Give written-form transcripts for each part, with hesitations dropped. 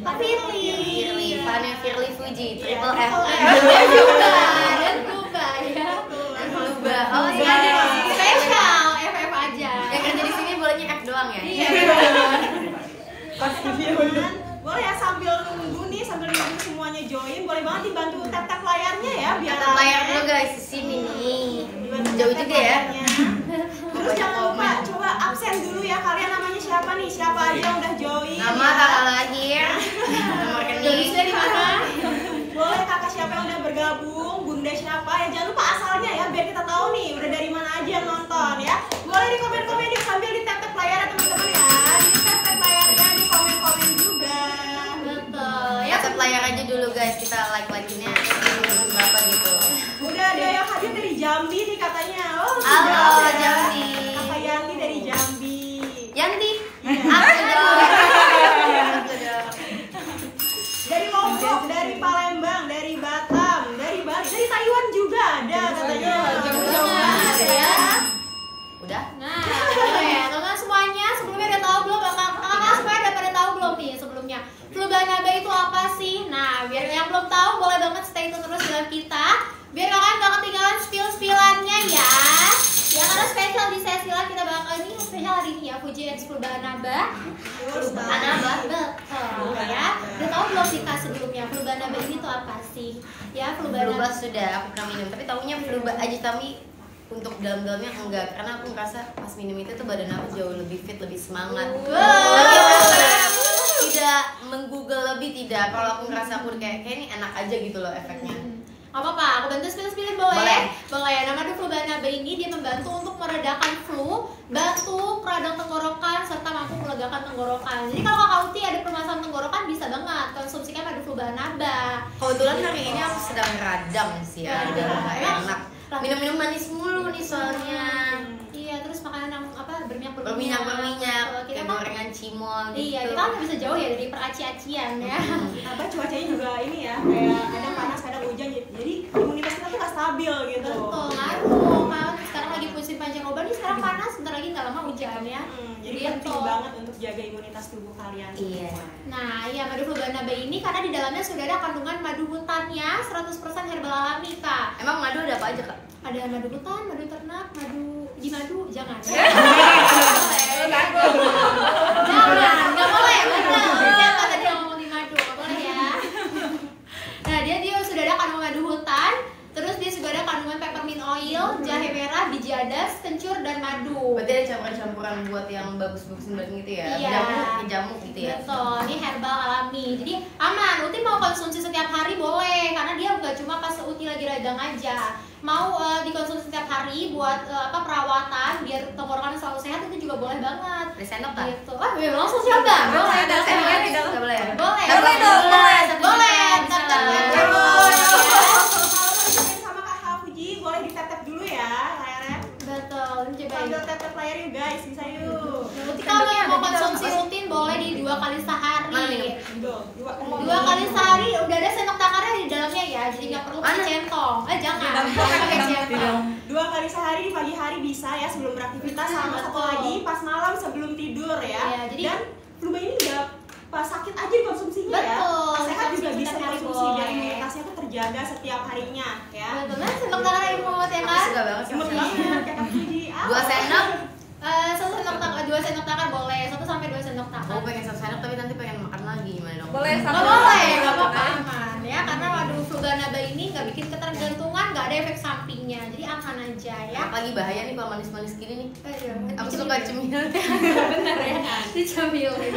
Firly, Fania Firly Fuji, Triple F. Dan Fluba ya. Oh iya. Spesial FF aja. Yang kerja di sini bolehnya F doang ya? Iya. Boleh ya sambil nunggu nih, sambil nunggu semuanya join, boleh banget dibantu tap-tap layarnya ya biar Tap layar dulu guys di sini nih. Jauh juga ya. Terus jangan lupa coba absen dulu ya, kalian namanya siapa nih? Siapa aja yang udah join? Nama, tanggal lahir, nomor rekening. Dari mana? Boleh kakak siapa yang udah bergabung, bunda siapa ya, jangan lupa asalnya ya biar kita tahu nih udah dari mana aja yang nonton ya. Boleh di komen-komen ya sambil di tap-tap layar teman-teman ya, di tap-tap layarnya, di komen-komen juga. Betul. Ya tap layar aja dulu guys, kita like-like-nya berapa gitu. Udah ada yang hadir dari Jambi nih katanya. Oh, Halo sudah. Jambi. Kakak Yanti dari Jambi. Yanti. Iya. Aku dong. Dari Lombok, dari Palembang, dari Batam, dari Bali, dari Taiwan juga ada katanya. Jauh-jauh banget ya. Udah? Nah, ya teman-teman semuanya sebelumnya udah tahu belum? Kakak semuanya udah pada tahu belum nih sebelumnya? Fluba Naba itu apa sih? Nah, biar yang belum tahu boleh banget stay tune terus dengan kita. Biar kalian gak ketinggalan spill-spillannya ya. Ya karena spesial di sesi lah kita bakal ini spesial hari ini ya Fuji X Fluba Naba. Anaba, betul ya. Udah tahu belum sih kak sebelumnya Fluba Naba ini tuh apa sih? Ya Fluba Fluba Naba. sudah aku pernah minum, tapi taunya Fluba aja tapi untuk dalam-dalamnya enggak, karena aku ngerasa pas minum itu tuh badan aku jauh lebih fit, lebih semangat. Tapi aku tidak menggoogle lebih tidak. Kalau aku ngerasa aku kayak ini enak aja gitu loh efeknya. Apa-apa, aku bantu spill-spillin boleh? Boleh. Boleh. Nama Fluba Naba ini dia membantu untuk meredakan flu, batuk, radang tenggorokan, serta mampu melegakan tenggorokan. Jadi kalau Kakak Uti ada permasalahan tenggorokan bisa banget konsumsikan madu Fluba Naba. Kebetulan hari ini aku sedang radang sih ya, udah nggak enak. Minum-minum manis mulu nih soalnya. Iya, terus makanan yang apa berminyak Berminyak, Kalau kita kayak kan gorengan cimol gitu. iya, kita kan nggak bisa jauh ya dari peraci-acian ya. Apa cuacanya juga ini ya, kayak kadang panas, kadang hujan, jadi imunitas kita tuh nggak stabil gitu. Betul, ngaruh kan. Sekarang lagi musim pancaroba nih, sekarang panas, bentar lagi nggak lama hujan ya. Jadi Gitu. penting banget untuk jaga imunitas tubuh kalian. Iya. Nah, iya madu Fluba Naba ini karena di dalamnya sudah ada kandungan madu hutannya 100% herbal alami, Kak. Emang madu ada apa aja kak? Ada madu hutan, madu ternak, madu di madu, jangan. Jangan, nggak boleh, betul. Siapa tadi yang ngomong di madu, nggak boleh ya. Nah, dia sudah ada kandungan madu hutan, terus dia juga ada kandungan peppermint oil, jahe merah, biji adas, kencur, dan madu. Berarti ada campuran-campuran buat yang bagus-bagusin badan gitu ya? Iya. Jamu gitu ya? Betul, ini herbal alami. Jadi aman, Uti mau konsumsi setiap hari boleh, karena dia nggak cuma pas Uti lagi radang aja. Mau dikonsumsi setiap hari buat perawatan biar tenggorokan selalu sehat itu juga boleh banget. Ada sendok kak? Gitu. Wah, langsung coba. Boleh, Ada sendoknya di dalam? Nggak boleh ya? Boleh. Boleh dong, boleh. Boleh. Sama kakak Fuji, boleh di tap-tap dulu ya layarnya. Betul, ini cobain. Sambil tap-tap layar yuk guys, bisa yuk. Uti kalau yang mau konsumsi rutin boleh di 2 kali sehari. Mana minum? Dua 2 kali sehari udah ada sendok takarnya di dalamnya ya, jadi nggak perlu pakai centong. Jangan pakai centong. 2 kali sehari di pagi hari bisa ya sebelum beraktivitas, sama satu lagi pas malam sebelum tidur ya. Iya, jadi- dan Fluba ini nggak pas sakit aja dikonsumsinya ya. Betul, Pas sehat juga dikonsumsi bisa setiap hari dikonsumsi biar boleh. imunitasnya tuh terjaga setiap harinya ya. Betul, nah sendok takarnya ibu mau ya Aku kan? suka banget Imut sih. banget kayak Kak Fuji. 2 sendok? 2 sendok takar boleh, 1 sampai 2 sendok takar. Aku pengen 1 sendok tapi nanti pengen makan lagi, gimana dong? Boleh Nggak satu. boleh, nggak apa-apa aman ya, karena madu Fluba Naba ini nggak bikin ketergantungan, nggak ada efek sampingnya, jadi aman aja ya. Apalagi bahaya nih kalau manis-manis gini nih. Aduh, Aku suka cemil. bener ya, dicemilin.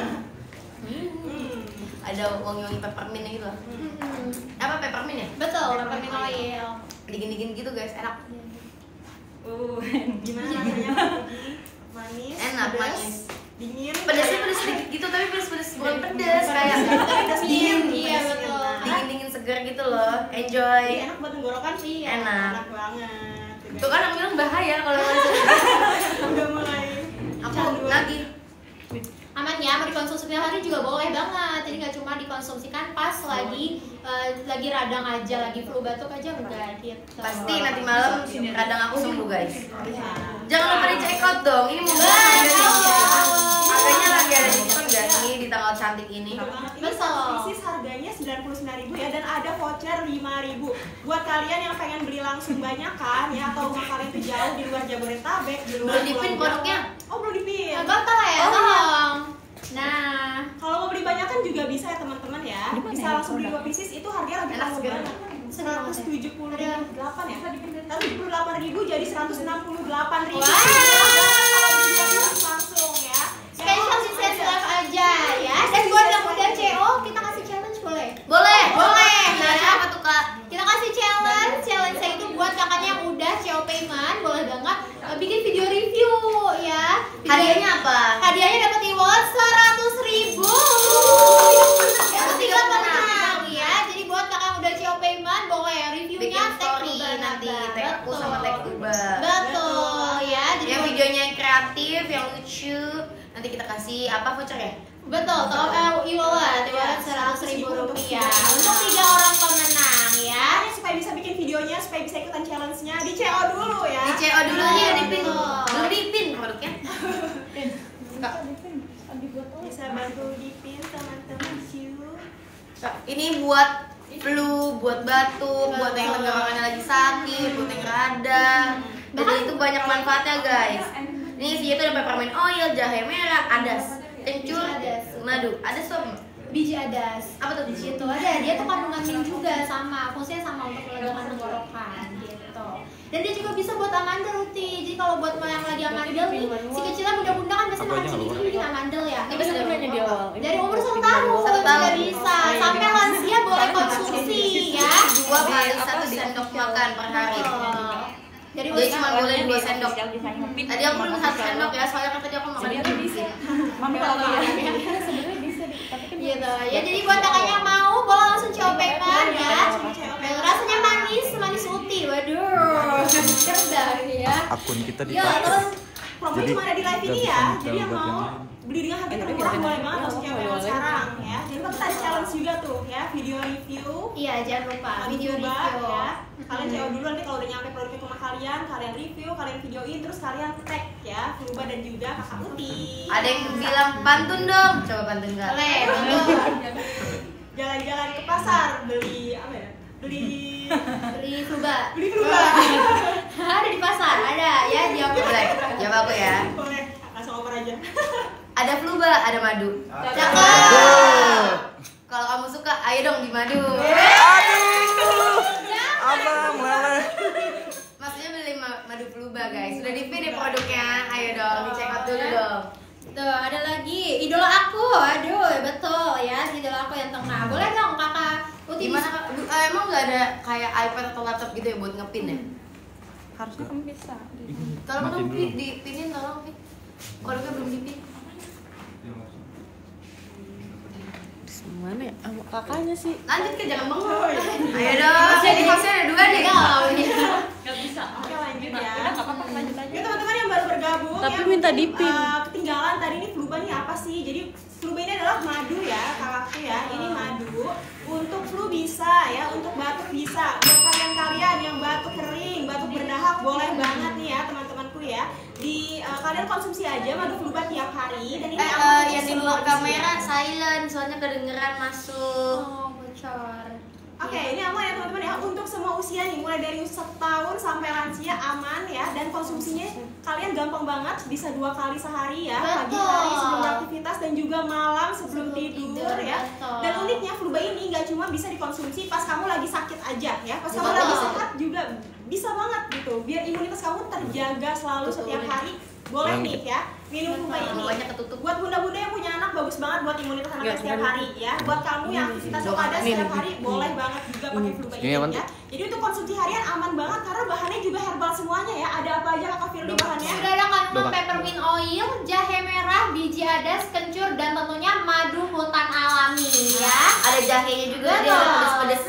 Ada wangi-wangi peppermint gitu. Mm-mm. Apa peppermint ya? Betul, peppermint oil. Dingin-dingin gitu guys, enak. Gimana rasanya Kak Fuji? Manis, Enak, pedas, manis. dingin. Pedasnya pedas sedikit gitu, tapi pedas-pedas bukan pedas kayak pedas dingin. Iya, betul. dingin-dingin segar gitu loh. Enjoy. Jadi enak buat tenggorokan sih. Enak. Enak banget. Tuh kan aku bilang bahaya kalau Udah mulai aku canduan. lagi. Aman ya, mau dikonsumsi setiap hari juga boleh banget. Jadi nggak cuma dikonsumsikan pas lagi radang aja, lagi flu batuk aja enggak gitu. Pasti nanti malam radang aku sembuh guys. Iya. Jangan lupa di check out dong. Ini mau Betul. harganya lagi ada diskon gak sih di tanggal 1 cantik ini. Betul banget. Ini Betul. satu pieces harganya 99.000 ya, dan ada voucher 5.000. Buat kalian yang pengen beli langsung banyak kan ya, atau rumah kalian tuh jauh di luar Jabodetabek, di luar Belum dipin Pulau produknya? Jawa. Oh, belum dipin. Nah, gampang ya, Oh, tolong. Nah, Kalau mau beli banyak kan juga bisa ya teman-teman ya. Bisa langsung beli 2 pieces, itu harganya lagi Enak pas segar. banget. 178 ya. 178.000 jadi 168.000. Wow. Kalau beli 2 pieces langsung ya. spesial di sales live aja ya. Dan buat yang udah CO, kita kasih challenge boleh? Boleh. Boleh. Nah, Ya. apa tuh Kak? Kita kasih challenge. Challenge-nya itu buat kakaknya yang udah CO payment, boleh banget bikin video review ya. Hadiahnya apa? Hadiahnya dapat e-wallet 100.000. Itu 3 pemenang ya. Jadi buat kakak yang udah CO payment, boleh reviewnya Bikin tag story Kuba nanti, Naba. tag aku sama tag Kuba. Betul ya. Jadi Yang videonya yang kreatif, yang lucu, nanti kita kasih apa voucher ya? betul, kalau e-wallet 100.000 rupiah untuk 3 orang pemenang ya. Makanya supaya bisa bikin videonya, supaya bisa ikutan challenge-nya, di CO dulu ya. Di CO dulu nih, udah dipin. Betul. Belum dipin produknya. Kak, Bisa bantu dipin teman-teman. Kak, ini buat flu, buat batuk, buat yang tenggorokannya lagi sakit, buat yang radang. Jadi itu banyak manfaatnya guys. Ini isinya tuh ada peppermint oil, jahe merah, adas, kencur, madu. Adas tuh apa? Biji adas. Apa tuh? Gitu ada. Dia tuh kandungan mint juga sama. Fungsinya sama untuk melegakan tenggorokan gitu. Dan dia juga bisa buat amandel Ruti. Jadi kalau buat yang lagi amandel nih, si kecilnya bunda-bunda kan biasanya makan cili-cili bikin amandel ya. Ini bisa dibelinya di awal. Dari umur 1 tahun sudah bisa. Sampai lansia boleh konsumsi ya. 2 kali 1 sendok makan per hari. Jadi Jadi cuma boleh 2 sendok. Tadi aku belum 1 sendok ya, soalnya kan tadi aku makan dikit. Mami kalau ya. gitu ya. Jadi buat kakaknya yang mau boleh langsung copekan ya. Rasanya manis uti. Waduh. Cerdas ya. Akun kita Ya, dipakai. terus Promonya Jadi, cuma ada di live ini nggak ya. bisa Jadi yang buat yang mau lain. beli dengan harga termurah boleh banget langsung coba sekarang ya. Jangan lupa kita ada challenge juga tuh ya, video review. iya jangan lupa video Coba, review. ya. Kalian CO dulu, nanti kalau udah nyampe produknya ke rumah kalian review, kalian videoin, terus kalian tag ya Kuba dan juga Kakak Uti. Ada yang bilang pantun dong. Coba pantun Kak. Boleh, betul. Jalan-jalan ke pasar beli apa ya? Beli Beli fluba. beli Kuba. Ada di pasar, ada ya jawab. Boleh. Jawab aku ya. Boleh, langsung oper aja. Ada fluba, ada madu. Cakep. Kalau kamu suka, ayo dong di madu. Abang meleleh. Maksudnya beli madu fluba guys. Sudah dipin nih produknya. Ayo dong, dicek out dulu dong. Tuh, ada lagi idola aku. Aduh, betul ya, idola aku yang tengah. Boleh dong Kakak Uti Gimana Kak? Emang nggak ada kayak iPad atau laptop gitu ya buat ngepin ya? Harusnya kamu bisa. Tolong Matiin dong dulu. dipinin, tolong Pi. Produknya belum dipin. Mana ya? Sama kakaknya sih. Lanjut ke jangan bengong. Ayo dong. Jadi hostnya ada 2 nih. Oke, lanjut ya. Udah nggak apa-apa, lanjut aja. Ya teman-teman yang baru bergabung Tapi yang minta mungkin, dipin. ketinggalan tadi ini fluba nih apa sih? Jadi fluba ini adalah madu ya, kakakku ya. Ini madu untuk flu bisa ya, untuk batuk bisa. Buat kalian yang batuk kering, batuk berdahak boleh banget nih ya teman-temanku ya. Kalian konsumsi aja madu fluba tiap hari dan ini aman untuk Yang di semua luar usia. kamera silent, soalnya kedengeran masuk. Oh, bocor. Oke, ini aman ya teman-teman ya, untuk semua usia nih, mulai dari 1 tahun sampai lansia aman ya, dan konsumsinya kalian gampang banget, bisa 2 kali sehari ya, pagi Betul. hari sebelum aktivitas dan juga malam sebelum tidur ya. betul. Dan uniknya fluba ini nggak cuma bisa dikonsumsi pas kamu lagi sakit aja ya, pas kamu Betul. lagi sehat juga bisa banget gitu, biar imunitas kamu terjaga selalu Betul. setiap hari. Boleh Yang nih ya, minum fluba ini. Bawahnya ketutup. Buat bunda-bunda yang punya anak bagus banget buat imunitas anaknya Nggak, setiap nggak. hari ya. Buat kamu yang aktivitas ada setiap hari boleh banget juga pakai fluba Ini ini apa ya. Jadi untuk konsumsi harian aman banget karena bahannya juga herbal semuanya ya. Ada apa aja Kakak Firly bahannya? Sudah ada kandungan Doang. peppermint oil, jahe merah, biji adas, kencur, dan tentunya madu hutan alami ya. Ada jahenya juga, dia Betul. ada pedes-pedes.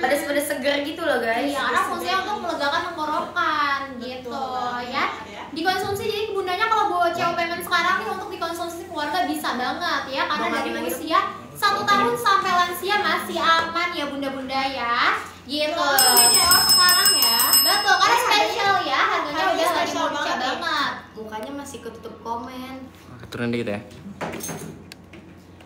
Pedes-pedes seger gitu loh guys. Iya, karena fungsinya untuk melegakan tenggorokan gitu ya. Dikonsumsi jadi bundanya kalau bawa CO payment sekarang nih untuk dikonsumsi keluarga bisa banget ya karena Mau dari makin lagi? usia 1 tahun sampai lansia masih aman ya bunda-bunda ya. Gitu. Langsung di CO sekarang ya. Betul, karena spesial ya, harganya Harganya udah lagi spesial bocah banget nih. banget. Mukanya masih ketutup komen. Turun dikit ya.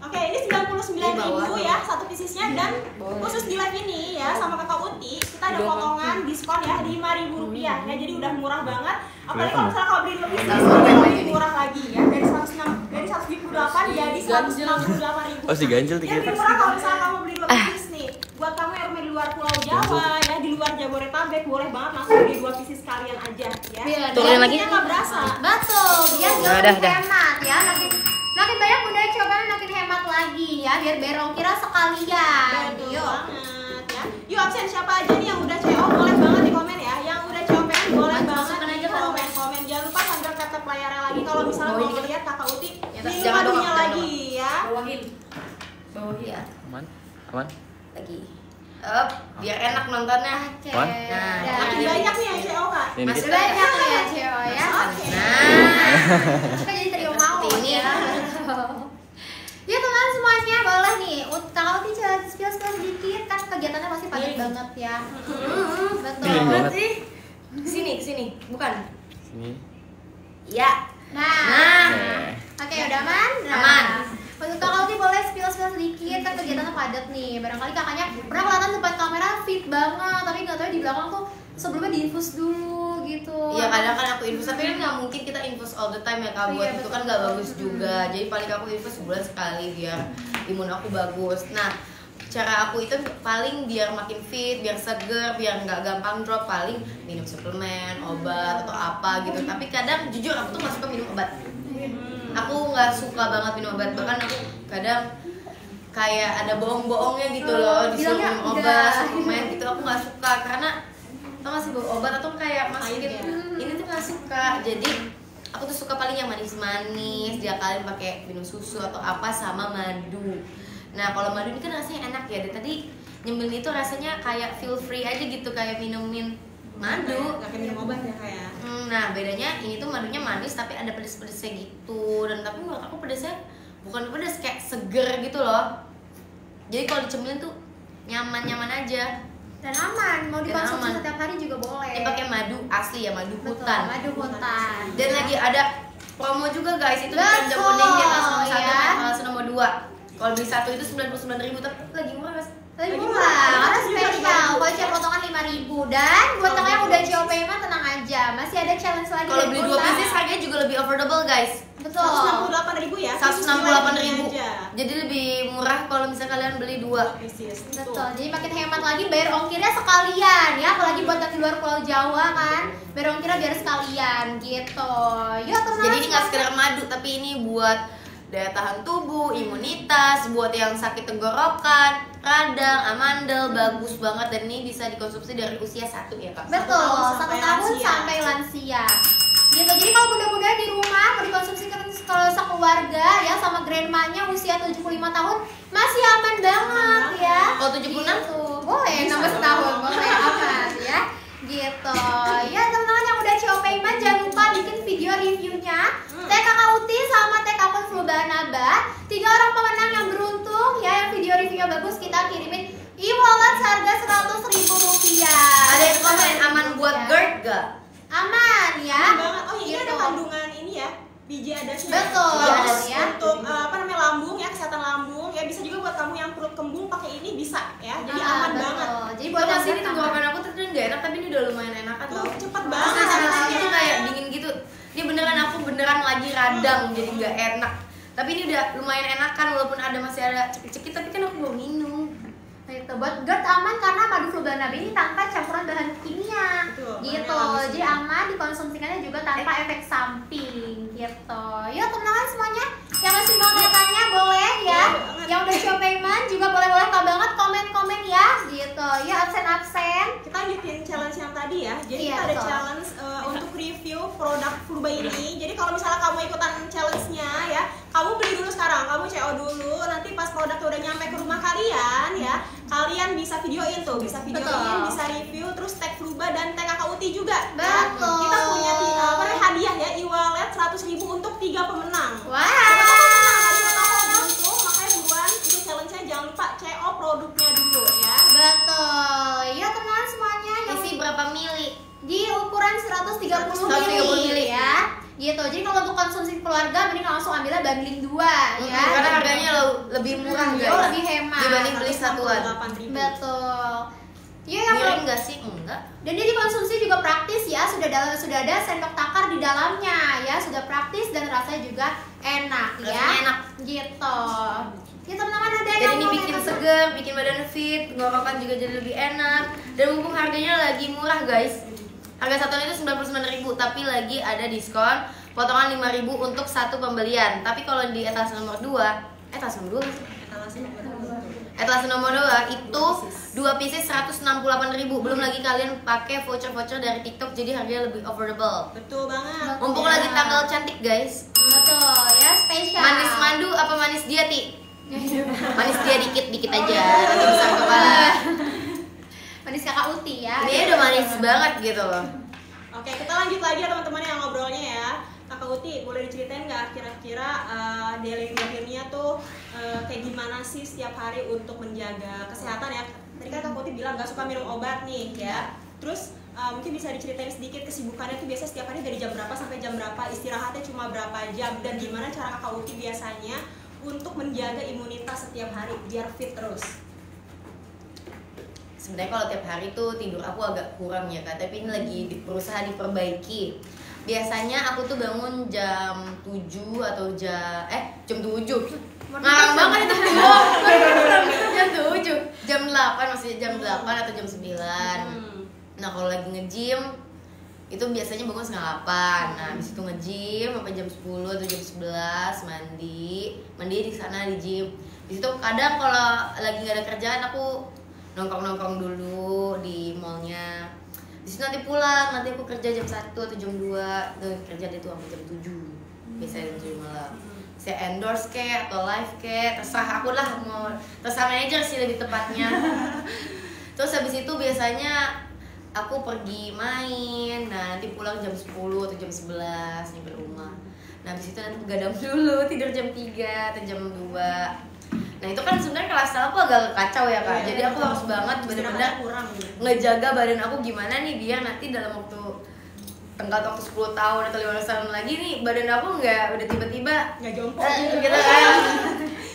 Oke, ini 99.000 ya satu piecesnya, dan khusus di live ini ya sama Kakak Uti kita ada potongan diskon ya Rp5.000 ya, jadi udah murah banget. Apalagi kalau misalnya kalau beli 2 pieces lebih murah lagi ya, dari 178 jadi 168.000. Oh, si ganjel Yang lebih murah kalau misalnya kamu beli 2 pieces nih. Buat kamu yang rumah di luar Pulau Jawa ya, di luar Jabodetabek, boleh banget langsung beli 2 pieces sekalian aja ya. Turunin lagi. Nggak berasa. Betul, dia juga Udah, lebih dah. hemat ya. Makin banyak bunda coba makin hemat lagi ya, biar berong kira sekalian. Betul Yuk. banget ya. Yuk absen siapa aja nih yang udah CO, boleh banget di komen ya. Yang udah CO pengen boleh banget Masukin di aja kan. komen. Jangan lupa sambil tap layarnya lagi kalau misalnya Bawain mau dikit. lihat Kakak Uti Ya, minum jangan madunya doang, lagi ya. bawahin ya Aman? Aman? lagi biar enak nontonnya. Oke. Wan? Nah, Dah. Makin banyak nih yang CO Kak. Ini Masih dikit. Banyak nih ya Ceo ya. Oke. Kita jadi trio mau Ini. ya. Ya teman semuanya boleh nih. Kalau Uti spill sedikit kan kegiatannya pasti padat banget ya. Betul. Giling banget. Kesini bukan Sini. ya. Nah. Oke. Oke, udah aman? Nah, Aman. Untuk Kakak Uti boleh spill sedikit, kan kegiatannya padat nih. Barangkali kakaknya pernah kelihatan depan kamera fit banget, tapi nggak tahu di belakang tuh sebelumnya diinfus dulu gitu. Iya, kadang kan aku infus, tapi kan nggak mungkin kita infus all the time ya Kak, buat Iya, itu betul. kan nggak bagus juga. Jadi paling aku infus sebulan sekali biar imun aku bagus. Nah, cara aku itu paling biar makin fit, biar seger, biar nggak gampang drop, paling minum suplemen, obat atau apa gitu. Tapi kadang jujur aku tuh nggak suka minum obat. Aku nggak suka banget minum obat, bahkan aku kadang kayak ada bohong-bohongnya gitu loh, disuruh bilangnya minum udah. obat, suplemen gitu. Aku nggak suka karena tau gak sih obat atau kayak masukin ini tuh nggak suka. Jadi aku tuh suka paling yang manis-manis, diakalin pakai minum susu atau apa sama madu. Nah kalau madu ini kan rasanya enak ya, dari tadi nyemil itu rasanya kayak feel free aja gitu, kayak minumin madu. Nggak kayak minum obat ya kayak. Nah bedanya ini tuh madunya manis tapi ada pedes-pedesnya gitu, dan tapi menurut aku pedesnya bukan pedes, kayak seger gitu loh. Jadi kalau dicemilin tuh nyaman-nyaman aja. Dan aman, mau Dan dikonsumsi aman. setiap hari juga boleh. Ini pakai madu asli ya, madu Betul, hutan. madu hutan. Dan lagi ada promo juga guys, itu di Betul, jam kuning langsung nomor 1 ya. dan langsung nomor 2. Kalau beli satu itu 99.000, tapi lagi murah Mas. Lagi Lagi murah, murah, karena juga spesial. 5.000 Voucher ya. potongan 5.000. Dan buat kakak yang udah COP mah tenang aja, masih ada challenge lagi. Kalau dari beli 2 Ulta. pieces harganya juga lebih affordable guys. Betul. 168.000 ya. 168.000. aja. Jadi lebih murah kalau misalnya kalian beli 2. Pieces. Betul, jadi makin hemat lagi, bayar ongkirnya sekalian ya. Apalagi buat yang di luar Pulau Jawa kan, bayar ongkirnya biar sekalian gitu. Yuk teman-teman. Jadi ini nggak sekedar madu, tapi ini buat daya tahan tubuh, imunitas, buat yang sakit tenggorokan, radang, amandel, bagus banget, dan ini bisa dikonsumsi dari usia 1 ya Kak. Betul, 1 sampai tahun lansia. sampai lansia. Gitu. Jadi kalau bunda-bunda di rumah mau dikonsumsi kalau sekeluarga ya sama grandmanya usia 75 tahun masih aman banget ya. Kalau 76? Gitu. Boleh Bisa nambah dong. setahun, boleh aman ya. Gitu. Ya teman-teman yang udah COP Iman jangan lupa bikin video reviewnya. Tag Kakak Uti sama tag akun Flubanaba. 3 orang pemenang yang beruntung ya yang video reviewnya bagus kita kirimin e-wallet seharga Rp100.000. Ada yang komen aman buat Ya. GERD gak? Aman ya. Aman banget. Oh ini Gitu. ada kandungan ini ya, biji adasnya. Betul, Bagus ya. untuk apa namanya lambung ya, kesehatan lambung ya, bisa juga buat kamu yang perut kembung pakai ini bisa ya. Jadi aman betul. banget. Jadi Buat buat masih ini yang tenggorokan aku tuh nggak enak, tapi ini udah lumayan enakan Tuh tau. cepet Terus banget. rasanya itu kayak dingin gitu. Ini beneran aku beneran lagi radang, jadi nggak enak. Tapi ini udah lumayan enakan walaupun masih ada cekik-cekik, tapi kan aku belum minum. Nah, itu buat GERD aman karena madu Flubanaba ini tanpa campuran bahan kimia. Betul, Gitu. bahannya langsung. Jadi aman dikonsumsikannya juga tanpa efek samping gitu. Yuk teman-teman semuanya yang masih mau tanya boleh ya. Boleh banget. Yang udah coba payment juga boleh-boleh banget komen-komen ya gitu. Yuk absen-absen. Kita lanjutin challenge yang tadi ya. Jadi Iya, kita ada betul. challenge untuk review produk Fluba ini. Jadi kalau misalnya kamu ikutan challenge-nya ya, kamu beli dulu sekarang, kamu CO dulu. Nanti pas produknya udah nyampe ke rumah kalian ya, kalian bisa videoin tuh, bisa videoin, Betul. bisa review, terus tag Fluba dan tag Kakak Uti juga. Betul. Ya. Kita punya hadiah ya, e-wallet 100.000 untuk 3 pemenang. Wow. Beruntung, makanya buruan untuk challenge-nya jangan lupa CO produknya dulu ya. Betul. Yuk teman-teman semuanya yang Isi berapa mili? di ukuran 130 130 mili mili. ya. gitu. Jadi kalau untuk konsumsi keluarga mending langsung ambilnya bundling 2 ya. Karena harganya lebih murah guys. Oh, lebih hemat dibanding beli satuan. 168.000. Betul. Iya yang Miring nggak sih? Enggak. dan dia dikonsumsi juga praktis ya, sudah ada sendok takar di dalamnya ya, sudah praktis dan rasanya juga enak ya. Rasanya enak. Gitu. Ya teman-teman ada Dan yang ini mau bikin komentar? seger, bikin badan fit, ngorokan juga jadi lebih enak. Dan mumpung harganya lagi murah guys. Harga satuan itu 99.000, tapi lagi ada diskon potongan 5.000 untuk satu pembelian. Tapi kalau di etalase nomor 2, etalase nomor 2 sih? Etalase nomor 2 itu 2 pieces 168.000. Belum lagi kalian pakai voucher-voucher dari TikTok, jadi harganya lebih affordable. Betul banget. Mumpung lagi tanggal cantik guys. Betul ya, spesial. Manis mandu apa manis dia, Ti? Manis dia dikit aja, nanti besar kepala. Manis kakak Uti ya. Ini udah manis banget gitu loh. Oke, kita lanjut lagi ya teman-teman yang ngobrolnya ya. Kakak Uti, boleh diceritain nggak kira-kira daily routine-nya tuh kayak gimana sih setiap hari untuk menjaga kesehatan ya? Tadi kan Kakak Uti bilang nggak suka minum obat nih ya. Terus mungkin bisa diceritain sedikit kesibukannya tuh biasa setiap hari dari jam berapa sampai jam berapa, istirahatnya cuma berapa jam, dan gimana cara Kakak Uti biasanya untuk menjaga imunitas setiap hari biar fit terus. Sebenarnya kalau tiap hari tuh tidur aku agak kurang ya Kak, tapi ini lagi berusaha diperbaiki. Biasanya aku tuh bangun jam 7 atau jam 7. Ngarang banget itu. Jam 7, jam 8 maksudnya jam 8 atau jam 9. Nah, kalau lagi nge-gym itu biasanya bangun setengah 8. Nah, habis itu nge-gym sampai jam 10 atau jam 11 mandi di sana di gym. Di situ kadang kalau lagi gak ada kerjaan aku nongkrong dulu di mallnya. Di situ nanti pulang, nanti aku kerja jam 1 atau jam 2, dan kerja itu sampai jam 7. Biasanya jam 7 malam. Saya endorse kayak atau live kayak, terserah aku lah, mau terserah manajer sih lebih tepatnya. Terus habis itu biasanya aku pergi main, nah nanti pulang jam 10 atau jam 11 nyampe rumah. Nah habis itu nanti begadang dulu, tidur jam 3 atau jam 2. Nah itu kan sebenarnya lifestyle aku agak kacau ya Kak. Jadi aku harus banget benar-benar ngejaga badan aku gimana nih biar nanti dalam waktu tenggat waktu 10 tahun atau 15 tahun lagi nih badan aku nggak udah tiba-tiba Nggak jompo gitu kan.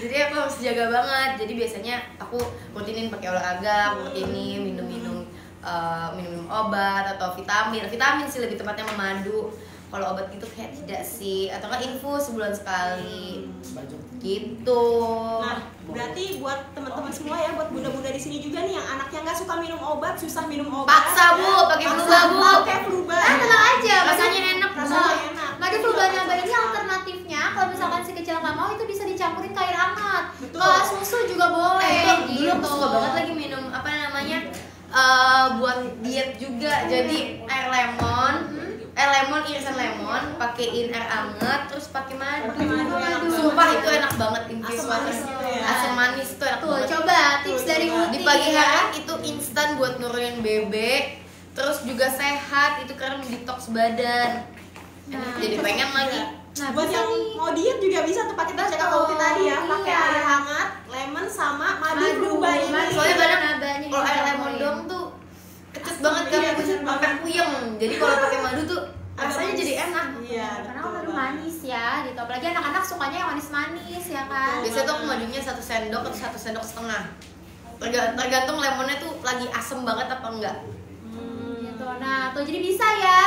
Jadi aku harus jaga banget. Jadi biasanya aku rutinin pakai olahraga, aku rutinin minum obat atau vitamin sih lebih tepatnya memadu. Kalau obat gitu kayak tidak sih, atau kan infus sebulan sekali gitu. Nah, berarti buat teman-teman semua ya, buat bunda-bunda di sini juga nih yang anaknya nggak suka minum obat, susah minum obat. Paksa Bu, pakai Fluba Bu. Pakai Fluba. Tenang aja, Rasanya enak. Rasanya enak. Madu Fluba Naba ini alternatifnya kalau misalkan si kecil nggak mau itu bisa dicampurin ke air hangat. Betul. Kalau susu juga boleh. Dulu aku suka banget lagi minum apa namanya buat diet juga. Jadi air lemon, irisan lemon, pakein air anget, terus pakai madu. Sumpah itu enak banget, infus water. Asam manis tuh enak Tuh, banget. coba tips dari Uti Di pagi ya. hari itu instan buat nurunin BB, terus juga sehat, itu karena detox badan. Nah, Jadi pengen lagi. Nah, Buat bisa yang nih. mau diet juga bisa tuh pakai tips Kakak Uti tadi ya, pakai Iya. air hangat, lemon sama madu Madu, Fluba ini. madu. Soalnya badan Nabanya kalau air juga lemon poin. doang tuh kecut Asam, banget kan, iya, kecut sampai banget. puyeng. Jadi kalau pakai madu tuh Agak rasanya manis. jadi enak. Iya, Karena betul madu banget. manis ya, gitu. Apalagi anak-anak sukanya yang manis-manis ya kan. Biasanya tuh aku madunya 1 sendok atau 1 sendok setengah. Tergantung lemonnya tuh lagi asem banget apa enggak. Gitu. Nah, tuh jadi bisa ya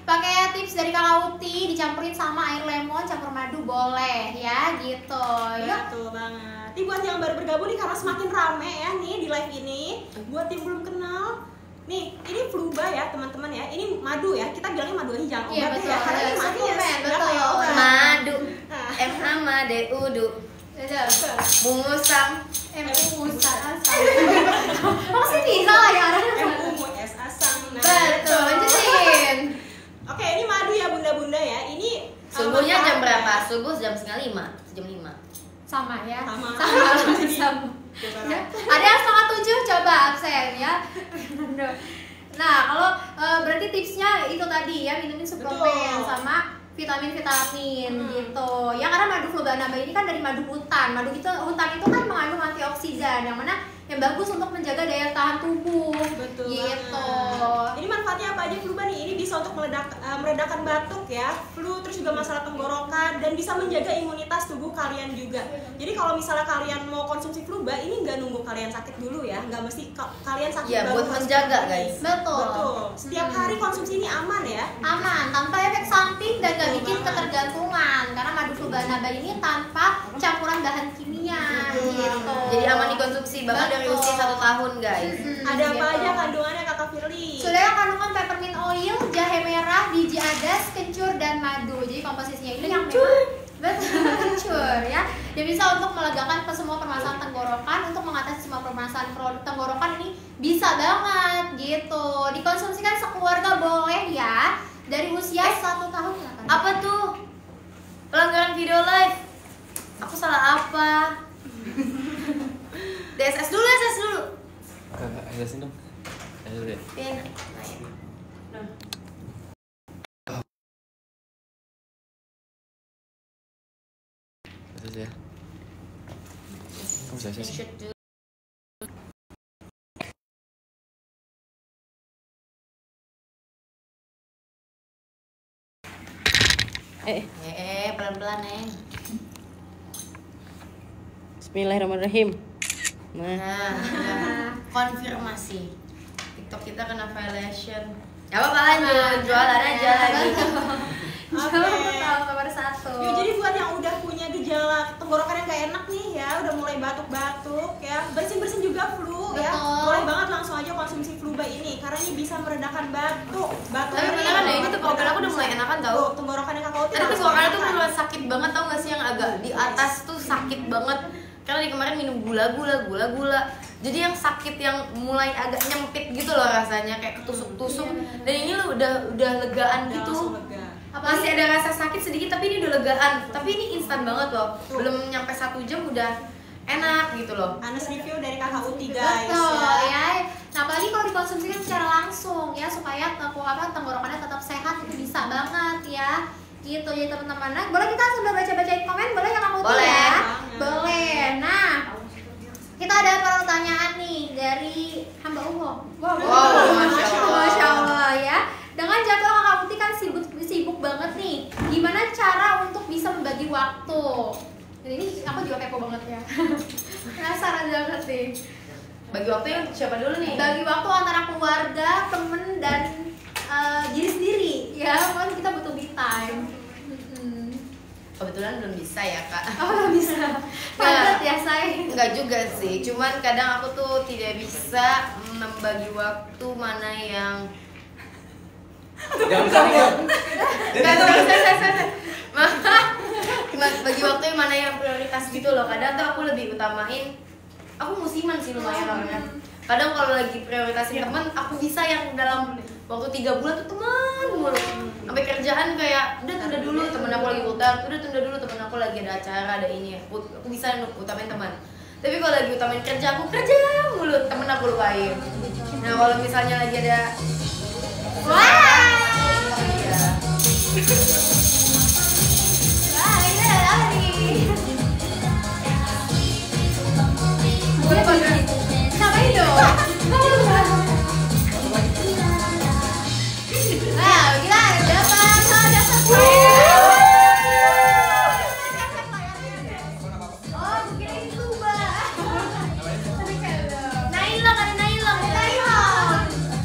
pakai tips dari Kakak Uti dicampurin sama air lemon, campur madu boleh ya gitu. Yuk. Betul banget. Ini buat yang baru bergabung nih karena semakin rame ya nih di live ini. Buat yang belum kenal, nih ini Fluba ya teman-teman ya. Ini madu ya. Kita bilangnya madu aja jangan Iya, obat betul. ya. Karena ini manis. Suplemen, ya, betul. kayak obat. Madu, Nah. MAMADUDU, Udah. musang. Musa maksudnya bisa lah ya arahnya. MUS asam. Nah, Betul, lanjutin. Oke, ini madu ya bunda-bunda ya. Ini Subuhnya jam manfaatnya. berapa? Subuh jam setengah 5, jam 5. Sama ya. Sama. Sama. Ya. Ada yang 6:30 coba absen ya. Nah, kalau berarti tipsnya itu tadi ya, minumin suplemen Betul. sama vitamin gitu. Ya karena madu Fluba Naba ini kan dari madu hutan. Hutan itu kan mengandung antioksidan yang mana yang bagus untuk menjaga daya tahan tubuh. Betul gitu. banget. Ini manfaatnya apa aja Fluba nih? Ini bisa untuk meredakan batuk ya, flu, terus juga masalah tenggorokan, dan bisa menjaga imunitas tubuh kalian juga. Jadi kalau misalnya kalian mau konsumsi Fluba, ini nggak nunggu kalian sakit dulu ya, nggak mesti kalian sakit Ya, baru buat harus menjaga, konsumsi. guys. Betul. Betul. Setiap hari konsumsi ini aman ya. Aman, tanpa efek samping dan gak Betul bikin banget. ketergantungan karena madu Flubanaba ini tanpa campuran bahan kimia gitu. Jadi aman dikonsumsi bahkan dari Betul. usia 1 tahun guys. Ada apa Gitu. aja kandungannya Kakak Firly? Sudah kandungan peppermint oil, jahe merah, biji adas, kencur dan madu. Jadi komposisinya ini yang memang betul kencur ya. Dia bisa untuk melegakan semua permasalahan tenggorokan, untuk mengatasi semua permasalahan tenggorokan ini bisa banget gitu. Dikonsumsikan sekeluarga boleh ya. Dari usia 1 tahun ya kan? Apa tuh? Pelanggaran video live. Aku salah apa? DSS dulu, DSS dulu. Kakak, jelasin dong. Ayo deh. Pin. Terus ya. Kamu bisa sih? Shoot dulu. Pelan-pelan, Neng. Bismillahirrahmanirrahim. Nah, Nah, konfirmasi. TikTok kita kena violation. Gak apa-apa, lanjut. Jualan aja lagi. Oke. Betul, nomor 1. Yuk, jadi buat yang udah punya gejala tenggorokan yang gak enak nih ya, udah mulai batuk-batuk ya, bersin-bersin juga flu ya, Betul. boleh banget langsung aja konsumsi Fluba ini karena ini bisa meredakan batuk. Tapi beneran deh, ini tenggorokan aku udah mulai enakan tau. Tuh, tenggorokan yang Kakak Uti Tapi langsung tenggorokan tuh enakan. mulai sakit banget, tau gak sih, yang agak di atas tuh sakit banget. Karena di kemarin minum gula. Jadi yang sakit yang mulai agak nyempit gitu loh rasanya, kayak ketusuk-tusuk. Dan ini lo udah legaan Udah gitu. langsung lega. Masih ada rasa sakit sedikit tapi ini udah legaan. Tapi ini instan banget loh. Belum nyampe 1 jam udah enak gitu loh. Honest review dari Kakak Uti guys Betul ya. ya. Nah, apalagi kalau dikonsumsikan secara langsung ya, supaya tenggorokannya tetap sehat, itu bisa banget ya. Gitu ya teman-teman. Nah, boleh kita sudah baca-bacain komen, boleh ya Kak Uti Boleh. ya? Banget. Boleh. Nah, kita ada pertanyaan nih dari hamba Allah. Wow, Masya Allah. Masya Allah ya. Dengan jadwal Kakak Uti kan sibuk banget nih. Gimana cara untuk bisa membagi waktu? Dan ini aku juga kepo banget ya. Penasaran banget nih. Bagi waktunya untuk siapa dulu nih? Bagi waktu antara keluarga, temen, dan diri sendiri. Ya, kan kita butuh me time. Kebetulan belum bisa ya kak. Oh, nggak bisa. Padat ya, say. Enggak juga sih, cuman kadang aku tuh tidak bisa membagi waktu mana yang Jangan saling. bagi waktu yang mana yang prioritas gitu loh. Kadang tuh aku lebih utamain, aku musiman sih lumayan orangnya. Kadang kalau lagi prioritasin teman, aku bisa yang dalam waktu 3 bulan tuh teman mulu. Sampai kerjaan kayak udah tunda dulu, temen aku lagi utang, udah tunda dulu, temen aku lagi ada acara, ada ini. Aku bisa utamain teman. Tapi kalau lagi utamain kerja, aku kerja mulu, temen aku lupain. Nah kalau misalnya lagi ada iya. Wah, ini ada apa nih? Boleh bagi. Samain dong. Nah, kita ada apa? Ada satu. Oh, begini itu, Mbak. Nailong, ada Nailong.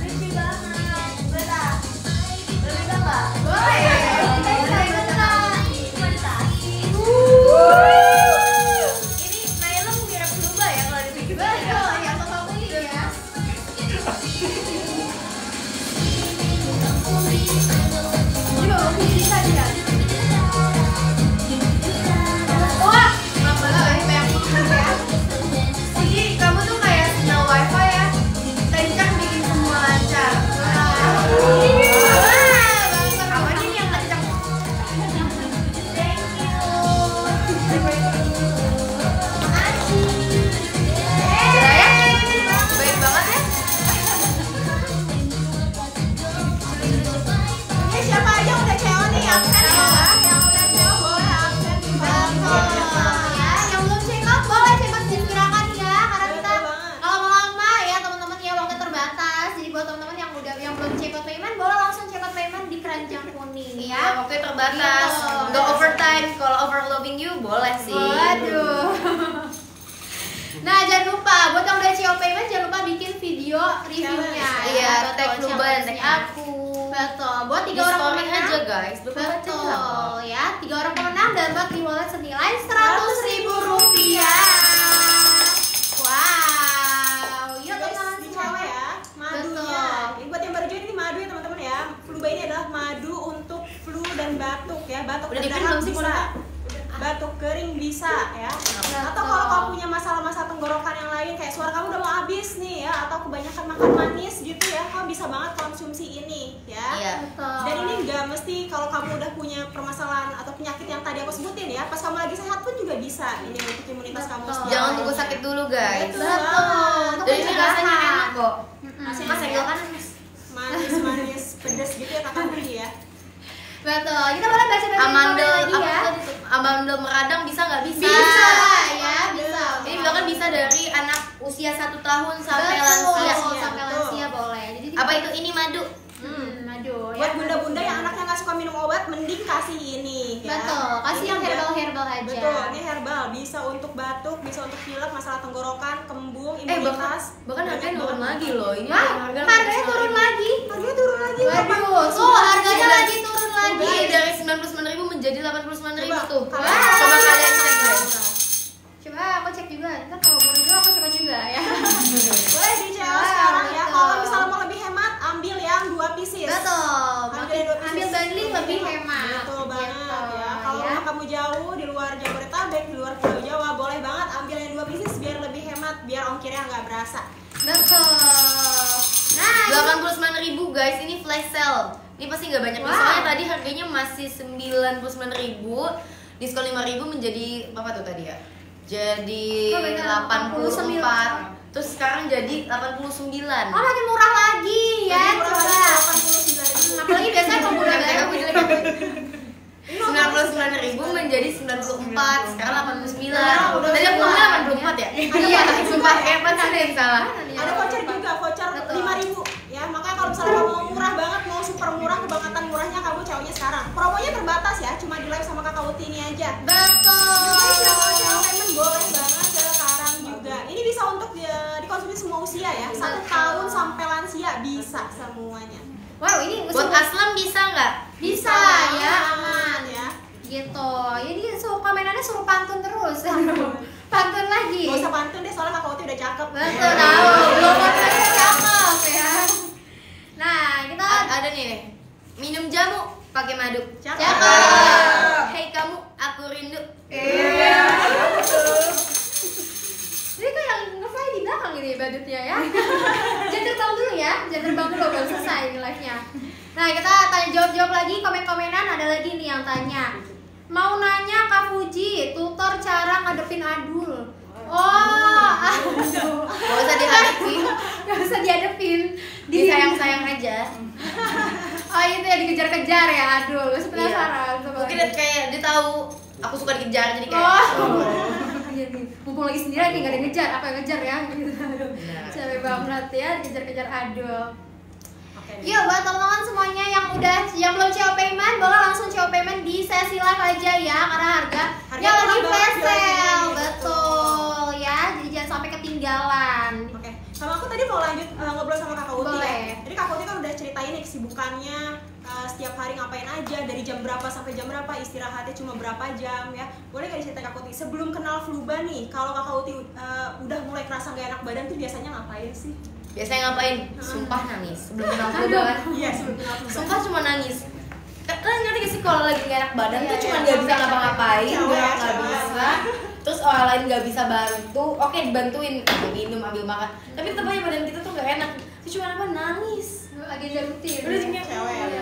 Lucu banget. Betul. Lebih apa? Boleh. Ini Nailong mirip berubah ya kalau dipikir. Betul, yang satu ini ya. Ini bawa bisa dia. Wah, mama lah banyak banget ya. Jadi kamu tuh kayak sinyal wifi ya. Kencang bikin semua lancar. Apa nih yang kencang? Thank you. Makasih. Ya, baik banget ya. Ini siapa aja yang udah CEO nih absen ya? Yang udah CEO boleh absen di Betul. Ya, yang belum check out boleh check out, disirakan ya, karena kita Betul banget. kalau nih Iya, ya. waktunya terbatas. Gitu. Nggak overtime. Kalau over loving you boleh sih. Waduh. Nah, jangan lupa buat yang udah CO Payment jangan lupa bikin video reviewnya. Iya, Betul, tag Fluba dan tag challenge-nya. aku. Betul. Buat Di 3 orang story pemenang aja guys. Betul ya, 3 orang pemenang dapat e-wallet senilai Rp100.000. Wow, yuk Guys, teman-teman dicoba ya madunya. Ini buat yang baru join ini madu ya teman-teman ya. Fluba ini adalah madu untuk flu dan batuk ya. Batuk Udah dipin berdahak belum sih, bisa. Batuk kering bisa ya. Atau kalau kamu punya masalah-masalah tenggorokan yang lain kayak suara kamu udah mau habis nih ya atau kebanyakan makan manis gitu ya, kamu bisa banget konsumsi ini ya. Iya. Betul. Dan ini nggak mesti kalau kamu udah punya permasalahan atau penyakit yang tadi aku sebutin ya, pas kamu lagi sehat pun juga bisa ini untuk imunitas kamu. Betul. setiap Jangan harinya. tunggu sakit dulu guys. Betul. Untuk Dan ini pencegahan. rasanya enak kok. Masih Mas enak enggak ya? kan Mas? Manis-manis pedes gitu ya kakak Budi ya. Betul. Kita boleh baca-baca Amandel lagi apa ya. tadi tuh? Amandel meradang bisa nggak bisa? Bisa ya, bisa. Ini bilang kan bisa dari anak usia 1 tahun sampai Betul, lansia. sampai Betul. lansia boleh. Jadi Apa itu ini madu? Madu ya. Buat bunda-bunda yang anaknya nggak suka minum obat, mending kasih ini ya. Betul. Kasih Ini yang udah- herbal-herbal aja. Betul, ini herbal, bisa untuk batuk, bisa untuk pilek, masalah tenggorokan, kembung, imunitas. bahkan harganya Banyak turun banget. lagi loh. Ini Wah, harganya turun lagi. Harganya turun lagi. Waduh, tuh harganya lagi turun lagi. Iya, dari 99.000 menjadi 89.000 Coba, tuh. kalian- Coba kalian cek deh. Coba aku cek juga. Ntar kalau mau juga aku coba juga ya. Boleh di CL Wow, sekarang ya. betul. Kalau misalnya mau lebih hemat, ambil yang 2 pieces. Betul. Ambil 2 pieces. Ambil bundling lebih hemat. Betul banget Gitu, ya. Kalau ya. rumah kamu jauh di luar Jabodetabek, di luar Pulau Jawa, boleh banget ambil yang 2 pieces biar lebih hemat, biar ongkirnya nggak berasa. Betul. Nah, 89.000 guys, ini flash sale. Ini pasti nggak banyak Wow. soalnya tadi harganya masih 99.000, diskon 5.000 menjadi berapa tuh tadi ya? Jadi Oh, bener, 84. Terus sekarang jadi 89. oh makin murah lagi ya. Lebih murah Coba. lagi, 89.000. Apalagi biasanya kalau murah Jelek, aku jelek, aku jelek. Ini 99.000 menjadi 94, sekarang 89. Udah Tadi aku semua. ngomong 84 ya? Iya, sumpah kayak apa ada yang salah? Ada voucher juga, voucher Betul. 5.000 ya. Makanya kalau misalnya kamu mau murah banget, mau super murah, kebangetan murahnya, kamu cowoknya sekarang. Promonya terbatas ya, cuma di live sama Kakak Uti ini aja. Betul. Cowok payment boleh banget sekarang juga. Ini bisa untuk dikonsumsi semua usia ya. 1 tahun sampai lansia bisa semuanya. Wow, ini Buat Aslam bisa nggak? bisa ya, aman ya. gitu. Jadi suka mainannya suruh pantun terus. Pantun lagi. Gak usah pantun deh, soalnya Kakak Uti udah cakep. Betul tahu. Belum pantun cakep ya. Nah, kita Ada nih, minum jamu pakai madu. Cakep. Hei kamu, aku rindu. Ini kayak yang nge-fly di belakang ini badutnya ya. Jangan terbang dulu ya, jangan terbang dulu belum selesai ini live-nya. Nah, kita tanya jawab lagi komen-komenan. Ada lagi nih yang tanya. Mau nanya Kak Fuji, tutor cara ngadepin adul. Oh, Gak usah dihadapin, nggak usah dihadepin. disayang-sayang aja. Oh itu ya dikejar-kejar ya, aduh, gue penasaran. Coba Mungkin lagi. kayak dia tahu aku suka dikejar jadi kayak. Oh. Iya nih, mumpung lagi sendirian nih, gak ada yang ngejar, apa yang ngejar ya? Gitu. Benar. Capek banget ya, dikejar-kejar aduh. Oke. Yuk buat teman-teman semuanya yang belum CO payment, boleh langsung CO payment di sesi live aja ya, karena harganya lagi murah flash banget, sale, betul. betul ya, jadi jangan sampai ketinggalan. Oke, sama aku tadi mau lanjut ngobrol sama Kakak Uti Boleh. ya. Jadi Kakak Uti kan udah ceritain nih kesibukannya setiap hari ngapain aja, dari jam berapa sampai jam berapa, istirahatnya cuma berapa jam ya. Boleh nggak diceritain Kakak Uti, sebelum kenal Fluba nih, kalau Kakak Uti udah mulai kerasa gak enak badan tuh biasanya ngapain sih? Biasanya ngapain? Sumpah nangis sebelum kenal Fluba kan. Iya, sebelum kenal Fluba. Sumpah cuma nangis. Kalian ngerti gak sih kalau lagi gak enak badan Iya, tuh cuma iya. nggak bisa ngapa-ngapain, Cewek, gerak nggak cewek. bisa. Terus orang lain nggak bisa bantu, oke dibantuin, ambil minum, ambil makan. Tapi tetap aja badan kita tuh gak enak. Itu cuma apa? Nangis. Agenda rutin. Udah cuma Cewek ya.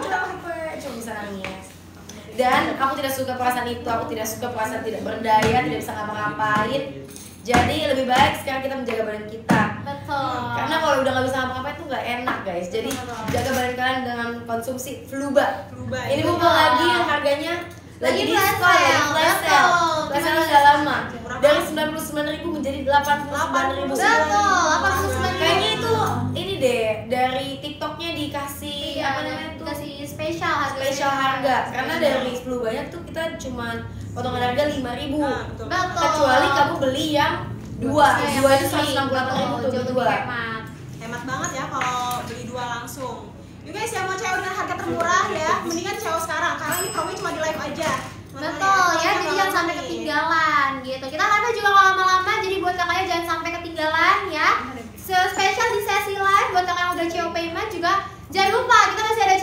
capek, cuma bisa nangis. Dan aku tidak suka perasaan itu, aku tidak suka perasaan tidak berdaya, tidak bisa ngapa-ngapain. Jadi lebih baik sekarang kita menjaga badan kita. Betul. Karena kalau udah nggak bisa ngapa-ngapain tuh nggak enak guys. Jadi jaga badan kalian dengan konsumsi Fluba. Fluba. Ini itu mumpung lagi yang harganya lagi Lagi diskon, flash lagi sale, flash betul. sale. Flash sale nggak lama. Murah Dari banget. 99.000 menjadi 89.000. Betul, 89.000. Kayaknya itu ini deh dari TikToknya dikasih Iya, apa namanya tuh? dikasih spesial harga karena dari Flubanya tuh kita cuma potongan harga 5.000. Betul. Betul. Kecuali kamu beli yang dua itu 168.000 tuh jauh lebih dua. hemat. Hemat banget ya kalau beli 2 langsung. You guys yang mau CO dengan harga termurah ya, mendingan CO sekarang karena ini promonya cuma di live aja. Betul ya, jadi jangan sampai ketinggalan gitu. Kita live juga kalau lama-lama, jadi buat kakaknya jangan sampai ketinggalan ya. Spesial di sesi live buat kakak yang udah CO payment juga jangan lupa kita masih ada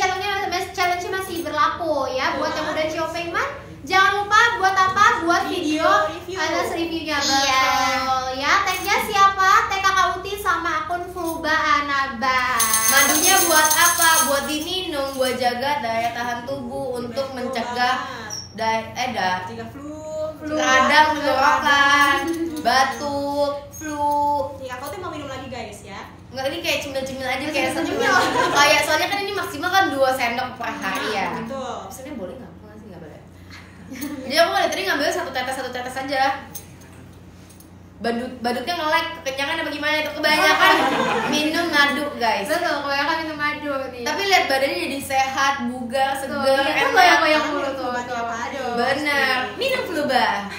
challenge masih berlaku ya. Buat yang udah CO payment jangan lupa buat apa? Buat video ada reviewnya betul ya. Tagnya siapa? Tag Kakak Uti sama akun Fluba Anaba. Madunya buat apa? Buat diminum, buat jaga daya tahan tubuh untuk mencegah Jika flu, radang tenggorokan, batuk, flu. ya aku tuh mau minum lagi guys ya. Enggak, ini kayak cemil-cemil aja kayak kayak soalnya kan ini maksimal kan 2 sendok per hari ya. Betul. Sebenarnya boleh nggak sih? Nggak boleh. Jadi aku dari tadi ngambil satu tetes aja. Badutnya nge-lag, kekenyangan apa gimana itu kebanyakan minum madu guys. Betul, kebanyakan minum madu nih. Tapi lihat badannya jadi sehat, bugar, seger, Itu enak. goyang-goyang mulu tuh. Bener, minum Fluba.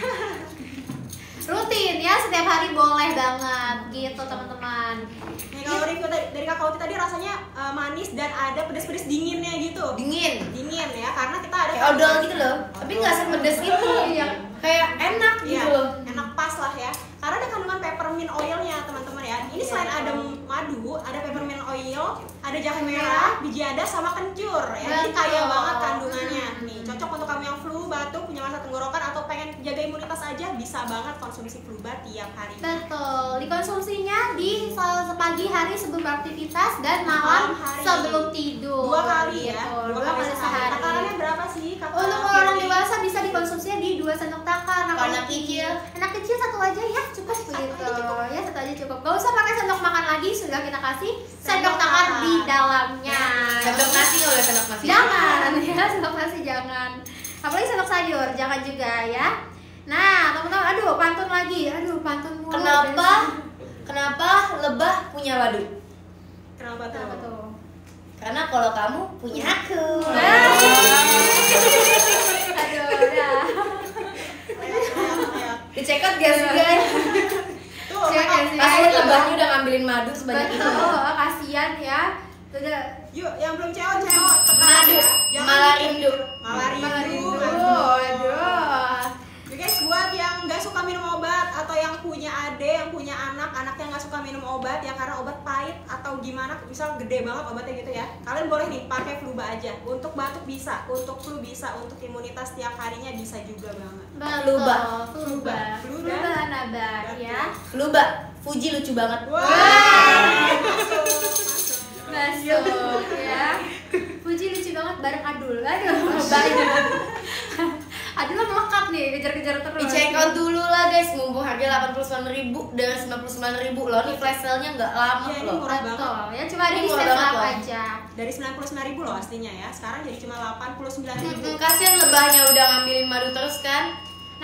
Rutin ya, setiap hari boleh banget gitu teman-teman. Nih kalau review dari Kakak Uti tadi rasanya manis dan ada pedas-pedas dinginnya gitu. Dingin. Dingin ya, karena kita ada Kayak odol gitu loh. Tapi nggak sepedes itu. Kayak enak gitu Iya, loh. enak pas lah ya. Karena ada kandungan peppermint oilnya teman-teman ya. Ini selain ada madu, ada peppermint oil, ada jahe merah, biji ada sama kencur ya. Jadi kaya banget kandungannya. Nih, cocok untuk kamu yang flu, batuk, punya masalah tenggorokan atau pengen jaga imunitas aja, bisa banget konsumsi Fluba tiap hari. Betul, dikonsumsinya di pagi hari sebelum beraktivitas dan malam hari. sebelum tidur. 2 kali ya. Gitu, 2 kali sehari. Takarannya berapa sih Kakak? Untuk orang dewasa bisa dikonsumsinya di 2 sendok takar. Kalau anak kecil? Anak kecil 1 aja ya cukup begitu. Ya 1 aja cukup. Gak usah pakai sendok makan lagi, sudah kita kasih sendok takar di dalamnya. Sendok nasi nggak boleh sendok nasi. Jangan ya, sendok nasi jangan. Apalagi sendok sayur, jangan juga ya. Nah, teman-teman, aduh pantun lagi. Aduh, pantun mulu. Kenapa lebah punya waduk? Kenapa Kenapa tuh? tuh? Karena kalau kamu punya aku. Aduh, udah. Dicekot gak sih guys? Tuh, Jangan Kakak, sih. Pasti lebahnya udah ngambilin madu sebanyak itu. Betul, kasihan ya. Udah. yuk yang belum CEO sekarang Madu, ya. Jangan malarindu. Malarindu. Aduh. Oke guys, buat yang nggak suka minum obat atau yang punya adik, yang punya anaknya nggak suka minum obat ya karena obat pahit atau gimana, misal gede banget obatnya gitu ya, kalian boleh nih pakai Fluba aja. Untuk batuk bisa, untuk flu bisa, untuk imunitas tiap harinya bisa juga banget. Fluba. Fluba. Fluba Anaba ya. Fluba, Fuji lucu banget. Masuk ya. Puji lucu banget bareng Adul. Aduh, banyak. Adul lo melekat nih, kejar-kejar terus. Di check out dulu lah guys, mumpung harga 89.000 dari 99.000 loh. Nih flash sale-nya nggak lama Iya, ini loh. murah banget. Betul, ya cuma ada Ini di murah sales banget up loh. aja. Dari 99.000 loh aslinya ya, sekarang jadi cuma 89.000. Kasian lebahnya udah ngambilin madu terus kan.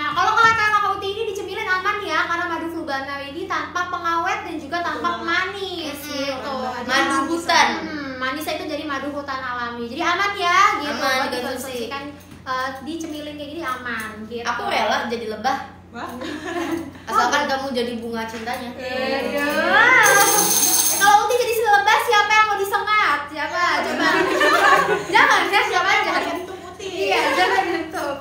Nah, kalau kakak Uti ini dicemilin aman ya, karena madu Flubana ini tanpa pengawet dan juga tanpa manis gitu. Madu hutan. Manisnya itu jadi madu hutan alami. Jadi aman ya gitu. Aman, Buat dikonsumsi. dikonsumsikan dicemilin kayak gini aman gitu. Aku rela jadi lebah, Wah, asalkan kamu jadi bunga cintanya. Kalau Uti jadi selebah, siapa yang mau disengat? Siapa? Coba. Jangan ya, siapa aja. itu putih. Iya, jangan YouTube.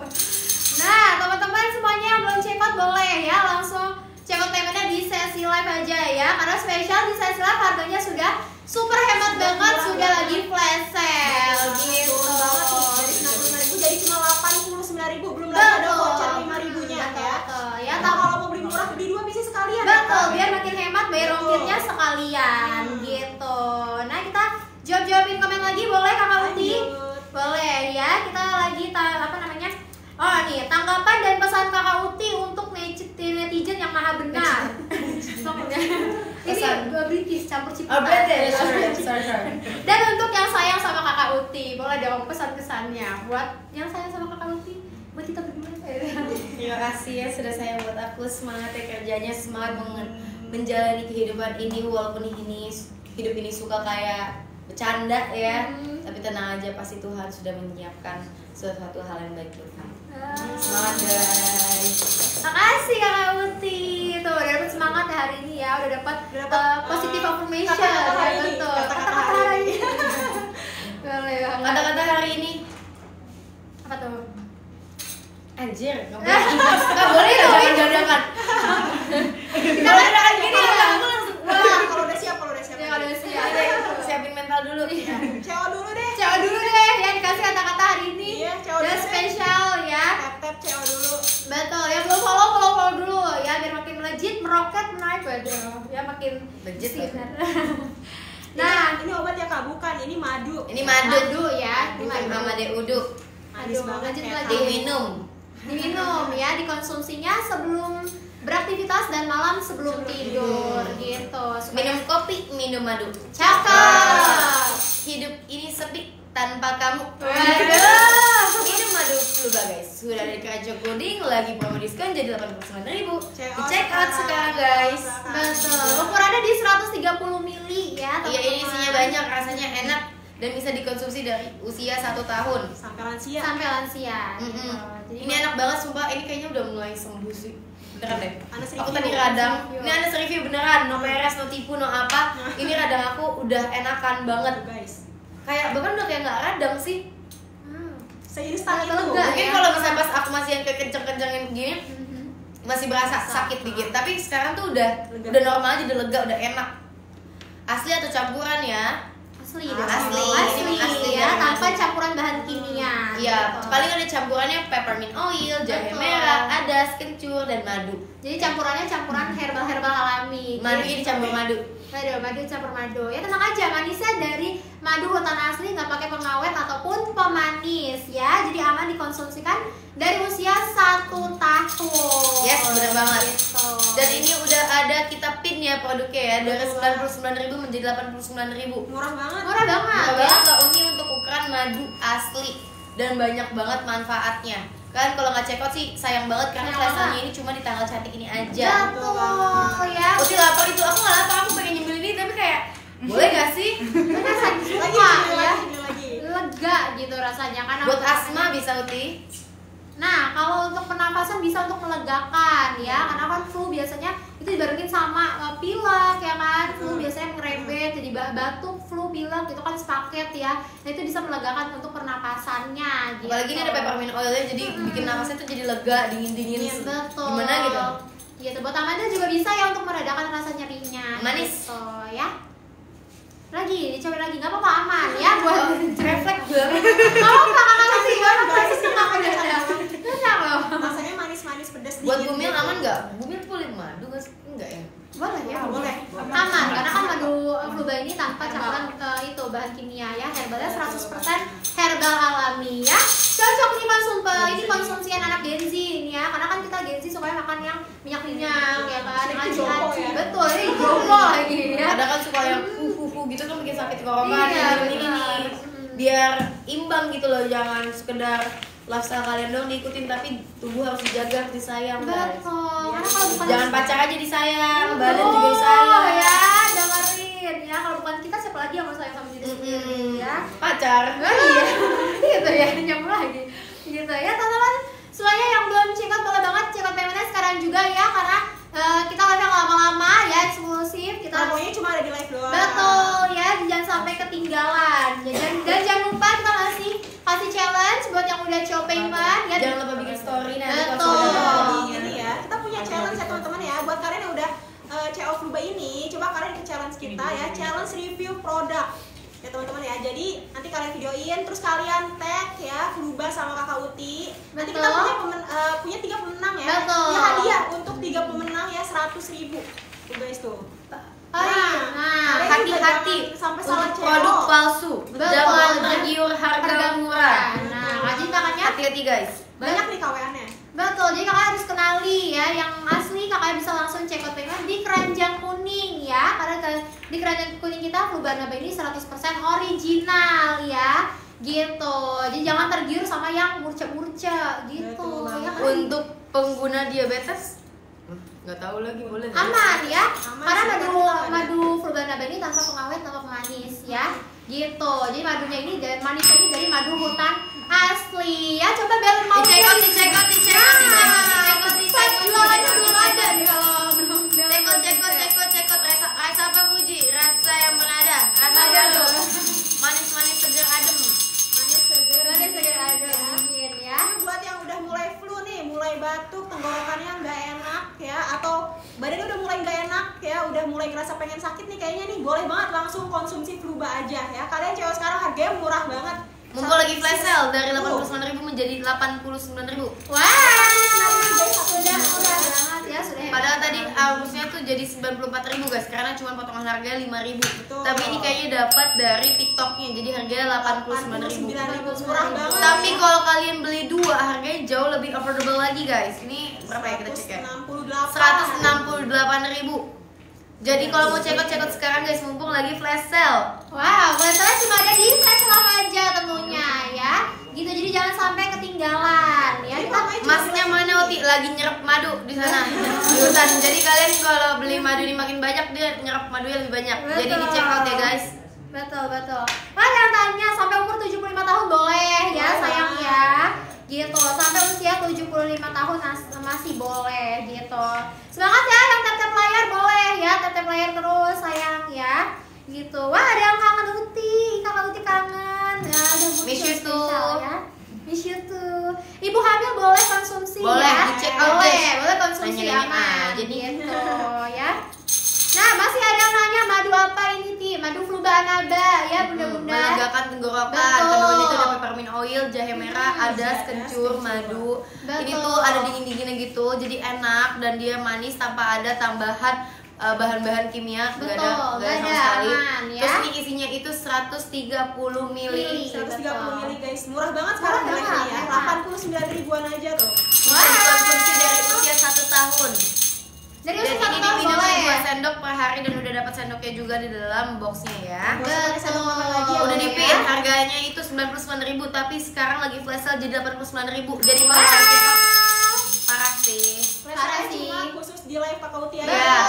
Nah, teman-teman semuanya yang belum check out boleh ya langsung check out paymentnya di sesi live aja ya. Karena spesial di sesi live harganya sudah super hemat banget, sudah lagi flash sale gitu. Turun banget nih, dari 95.000 jadi cuma 89.000, belum lagi ada voucher 5.000-nya ya. Betul, ya. Atau kalau mau beli murah beli 2 bisa sekalian. ya, Betul, Kak? biar makin hemat bayar Betul. ongkirnya sekalian gitu. Nah, kita jawab-jawabin komen lagi boleh Kakak Uti? Lanjut. Boleh ya, kita lagi apa namanya? Oh nih, tanggapan dan pesan Kakak Uti untuk netizen yang maha benar. Ini Pesan. British campur cipta. Oh British, sorry. Dan untuk yang sayang sama Kakak Uti, boleh dong pesan-pesannya buat yang sayang sama Kakak Uti, buat kita berdua. Terima kasih ya sudah sayang buat aku, semangat ya kerjanya, semangat menjalani kehidupan ini walaupun hidup ini suka kayak bercanda ya. Tapi tenang aja, pasti Tuhan sudah menyiapkan sesuatu hal yang baik buat kamu. Semangat guys. Makasih Kakak Uti. Tuh udah dapet semangat ya hari ini ya, udah dapat positive affirmation. Kata-kata hari ini. Betul. Kata-kata hari ini. Boleh banget. Kata-kata hari ini. Apa tuh? Anjir, nggak boleh tuh, jangan dadakan. Kalau ada gini aku langsung Wah, kalau udah siap. ya udah siap. Siapin mental dulu. Cewek dulu deh. Cewek dulu deh ya, dikasih kata-kata hari ini. Iya, cewek Dan dulu deh. spesial ya. Tap cewek dulu. Betul, yang belum follow dulu ya, biar makin melejit, meroket, naik waduh. Ya makin Legit, sinar. Nah, ini obat ya Kak, bukan, ini madu. Ini madu. Madu ya, ini Bukan madu. sama uduk. Manis banget lanjut kayak lagi. Diminum. Diminum ya, dikonsumsinya sebelum beraktivitas dan malam sebelum tidur gitu. Minum kopi, minum madu. Cakep. Hidup ini sepi tanpa kamu. Waduh. Minum madu Fluba guys. Sudah ada di Kerajo Coding, lagi promo diskon jadi 89.000. Di check out sekarang guys. Betul. Ukurannya di 130 mili ya. Iya, ini teman-teman. isinya banyak, rasanya enak dan bisa dikonsumsi dari usia 1 tahun. sampai lansia. Sampai lansia. Mm-mm. Gitu. Jadi Ini enak banget sumpah, ini kayaknya udah mulai sembuh sih. Beneran deh. Anas Aku review. tadi radang. Review. Ini ada review beneran, no peres, no tipu, no apa. Ini radang aku udah enakan banget. Guys, Kayak bahkan udah kayak nggak radang sih. seinstan itu. Lega. Mungkin ya. kalau misalnya pas aku masih yang kayak kenceng-kencengin gini masih berasa sakit dikit, tapi sekarang tuh udah Lega. udah normal aja, udah lega, udah enak. Asli atau campuran ya? Asli, Asli. asli Dari ya, tanpa madu. campuran bahan kimia. Iya, gitu. paling ada campurannya peppermint oil, jahe Betul. merah, adas, kencur, dan madu. Jadi campurannya campuran herbal alami. Madunya dicampur madu. Madu campur madu. Ya tenang aja, manisnya dari madu hutan asli, nggak pakai pengawet ataupun pemanis ya. Jadi aman dikonsumsikan dari usia 1 tahun. Yes, bener banget. Gitu. Dan ini udah ada kita pin ya produknya ya, dari 99.000 menjadi 89.000. Murah banget. murah banget Murah ya. banget Kak Uni untuk ukuran madu asli dan banyak banget manfaatnya. Kan kalau nggak check out sih sayang banget karena Sayang flash banget. ini cuma di tanggal cantik ini aja. Betul ya. Uti lapar itu, aku nggak lapar, aku pengen nyemil ini tapi kayak boleh gak sih? Karena saking Lagi, suka ini ya. lagi. Lega gitu rasanya karena Buat asma bisa Uti. Nah, kalau untuk pernapasan bisa untuk melegakan ya, karena kan flu biasanya itu dibarengin sama pilek ya kan, flu biasanya merembet jadi batuk, flu, pilek itu kan sepaket ya. Nah itu bisa melegakan untuk pernapasannya. Gitu. Apalagi ini ada peppermint oilnya, jadi bikin napasnya tuh jadi lega, dingin-dingin. Betul. Gimana gitu? Gitu. Buat tambahannya juga bisa ya untuk meredakan rasa nyerinya. Manis. Gitu, ya. Lagi, dicoba lagi, nggak apa-apa aman ya buat Refleks banget. nggak apa-apa, kakak sih nggak apa-apa, Guys, sistem apa ini ada. Enak loh. Rasanya manis-manis pedas Buat dikit Bumil gitu. aman nggak? Bumil boleh madu nggak sih? Enggak ya? Boleh ya, Boleh. aman karena kan madu Fluba ini tanpa campuran itu bahan kimia ya, herbalnya 100% herbal alami ya. Cocok nih ini konsumsian anak Gen Z ini ya, karena kan kita Gen Z sukanya makan yang minyak ya kan, Ini aci jompo aci ya. betul, ini jompo lagi ya. Ada kan suka yang gitu kan bikin sakit tenggorokan. Iya, Ini benar. nih biar imbang gitu loh, jangan sekedar lifestyle kalian dong diikutin, tapi tubuh harus dijaga, harus disayang guys. Betul, karena kalau bukan Jangan pacar aja disayang, badan Oh, juga disayang ya, dengerin ya, kalau bukan kita siapa lagi yang mau sayang sama diri sendiri ya. Pacar. Oh, iya, gitu ya, nyambung lagi gitu ya teman-teman semuanya yang belum check out boleh banget check out Pemena sekarang juga ya, karena kita live yang lama-lama ya, eksklusif kita Promonya cuma ada di live doang. betul ya, jangan sampai ketinggalan ya, dan jangan lupa kita kasih challenge buat yang udah coba payment ya. Jangan lupa bikin story nanti Betul. kalau sudah Jadi ini ya, kita punya challenge ya teman-teman ya. Buat kalian yang udah CO Fluba ini, coba kalian ikut challenge kita ya, challenge review produk ya teman-teman ya. Jadi nanti kalian videoin, terus kalian tag ya Fluba sama Kakak Uti. Nanti kita Betul. punya 3 pemenang ya. Betul. Punya hadiah untuk 3 pemenang ya 100.000 tuh guys tuh. Oh, iya. Nah, kalian juga hati-hati jangan sampai salah untuk CO. produk palsu. Betul. Jangan tergiur harga murah. Nah, rajin kakaknya. Hati-hati guys. Banyak nih KWA-nya. Betul, jadi kakak harus kenali ya yang asli, kakak bisa langsung check out payment di Keranjang Kuning ya, karena di Keranjang Kuning kita Fluba Naba ini 100% original ya, gitu. Jadi jangan tergiur sama yang murca-murca gitu. Betul Ya, banget. kan? Untuk pengguna diabetes nggak tahu lagi boleh nggak? Aman ya, Aman karena sih, madu kan kita ada. madu Fluba Naba ini tanpa pengawet, tanpa pemanis ya. gitu. Jadi madunya ini dari manisnya ini dari madu hutan asli ya. Coba Bel mau Dicekot. Jualannya belum ada nih kalau belum Cekot. Rasa apa Puji? Rasa yang pernah ada. Rasa baru. Manis segar adem. Manis seger. Manis segar ada mungkin ya. Ini buat yang udah mulai flu nih, mulai batuk, tenggorokannya nggak enak ya, atau badannya udah mulai nggak enak ya, udah mulai ngerasa pengen sakit nih kayaknya nih, boleh banget langsung konsumsi Fluba aja ya. Kalian cewek sekarang harganya murah banget. Mumpul lagi flash sale dari 89.000 menjadi 89.000. Wah, sudah murah banget ya, sudah hebat. Padahal tadi harusnya tuh jadi 94.000 guys, karena cuma potongan harganya 5.000. Betul. Tapi ini kayaknya dapat dari TikToknya, jadi harganya 89.000. 89.000, murah banget. Tapi kalau kalian beli dua, harganya jauh lebih affordable lagi guys. Ini berapa ya kita cek ya? 168.000. Jadi kalau mau cekot sekarang guys, mumpung lagi flash sale. Wow, masalah cuma ada di flash sale aja tentunya ya. Gitu, jadi jangan sampai ketinggalan ya. Masnya mana Oti? Lagi nyerap madu di sana di hutan. Jadi kalian kalau beli madu ini makin banyak, dia nyerap madunya lebih banyak. Jadi Betul. dicek out ya guys. Betul. Nah, yang tanya sampai umur 75 tahun boleh ya sayang ya. Gitu, sampai usia 75 tahun masih boleh gitu. Semangat ya yang tap-tap layar boleh ya, tap-tap layar terus sayang ya. Gitu. Wah, ada yang kangen Uti. Kakak Uti kangen. Ya, ada Miss you spesial too. ya. Miss you too. Ibu hamil boleh konsumsi Boleh, ya. dicek out, boleh, guys. boleh konsumsi Nanya-nanya aman. aja nih. Gitu ya. Nah, masih ada yang nanya madu apa ini Ti? Madu Fluba Anaba ya bunda-bunda. Melegakan tenggorokan. Betul. Kandungannya itu ada peppermint oil, jahe merah, ada kencur, madu. Ini Betul. tuh ada dingin-dinginnya gitu, jadi enak dan dia manis tanpa ada tambahan bahan-bahan kimia. Nggak Betul, ada nggak sama ada, sekali. aman, ya. Terus ini isinya itu 130 mili. 130 mili guys, murah banget sekarang Murah harganya ya. banget. 89 ribuan aja tuh. Bisa dikonsumsi dari usia 1 tahun. Dari Dan usia ini 1 tahun diminum boleh. 2 sendok per hari dan udah dapat sendoknya juga di dalam boxnya ya. Nggak usah pakai sendok makan lagi ya. Udah Bun, dipin, ya. harganya itu 99.000 tapi sekarang lagi flash sale jadi 89.000. Jadi kalau kalian check out, parah sih. Parah Flash sih. cuma khusus di live Kakak Uti aja. Iya.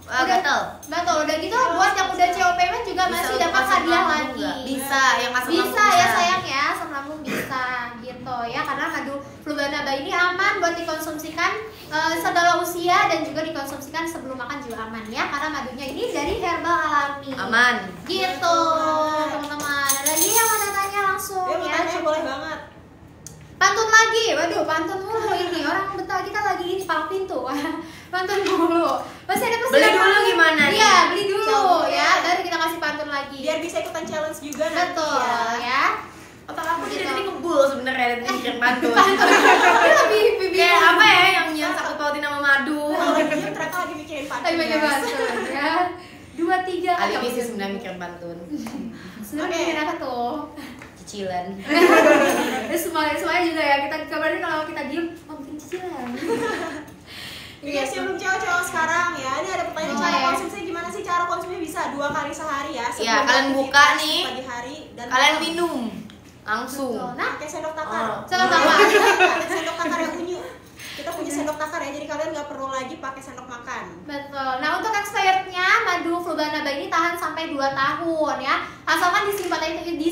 ya. Gatel. Betul, udah gitu buat yang udah COPW juga Bisa masih untuk dapat asam hadiah lambung lagi. nggak? Bisa, yang asam bisa lambung ya bisa. sayang ya, asam lambung bisa gitu ya, karena madu Fluba Anaba ini aman buat dikonsumsikan segala usia dan juga dikonsumsikan sebelum makan juga aman ya, karena madunya ini dari herbal alami. Aman. Gitu, teman-teman. Ada lagi yang mau tanya langsung Dia mau ya. tanya boleh banget. Pantun lagi, waduh pantun mulu ini orang Betawi kita lagi ini pang pintu, pantun mulu. Masih ada Beli dulu gimana nih? Iya, beli dulu Coba. ya, baru kita kasih pantun lagi. Biar bisa ikutan challenge juga nanti Betul ya. Otak aku jadi tadi ngebul sebenarnya dari bikin pantun. Lebih Kayak apa ya yang satu pautin sama madu. Kalau lagi diem ternyata lagi mikirin pantun. Tapi baca guys. pantun ya. 2, 3 Alibi sih sebenarnya mikir pantun. Sebenarnya bikin apa tuh? Cicilan. Terus semuanya juga ya, kita kabarin kalau kita diem, oh bikin cicilan. Oke guys, yang belum cowok-cowok sekarang ya, ini ada pertanyaan cara Boleh. konsumsi gimana sih? Cara konsumsi bisa 2 kali sehari ya. Iya, sebelum kalian buka aktivitas nih. pagi hari dan Kalian malam. minum langsung. Betul. Nah, Pakai sendok takar. Oh. Sendok takar. Ada sendok takar yang unyu. Kita punya sendok takar ya, jadi kalian nggak perlu lagi pakai sendok makan. betul. Nah, untuk expirednya madu Fluba Anaba ini tahan sampai 2 tahun ya. Asalkan disimpannya itu di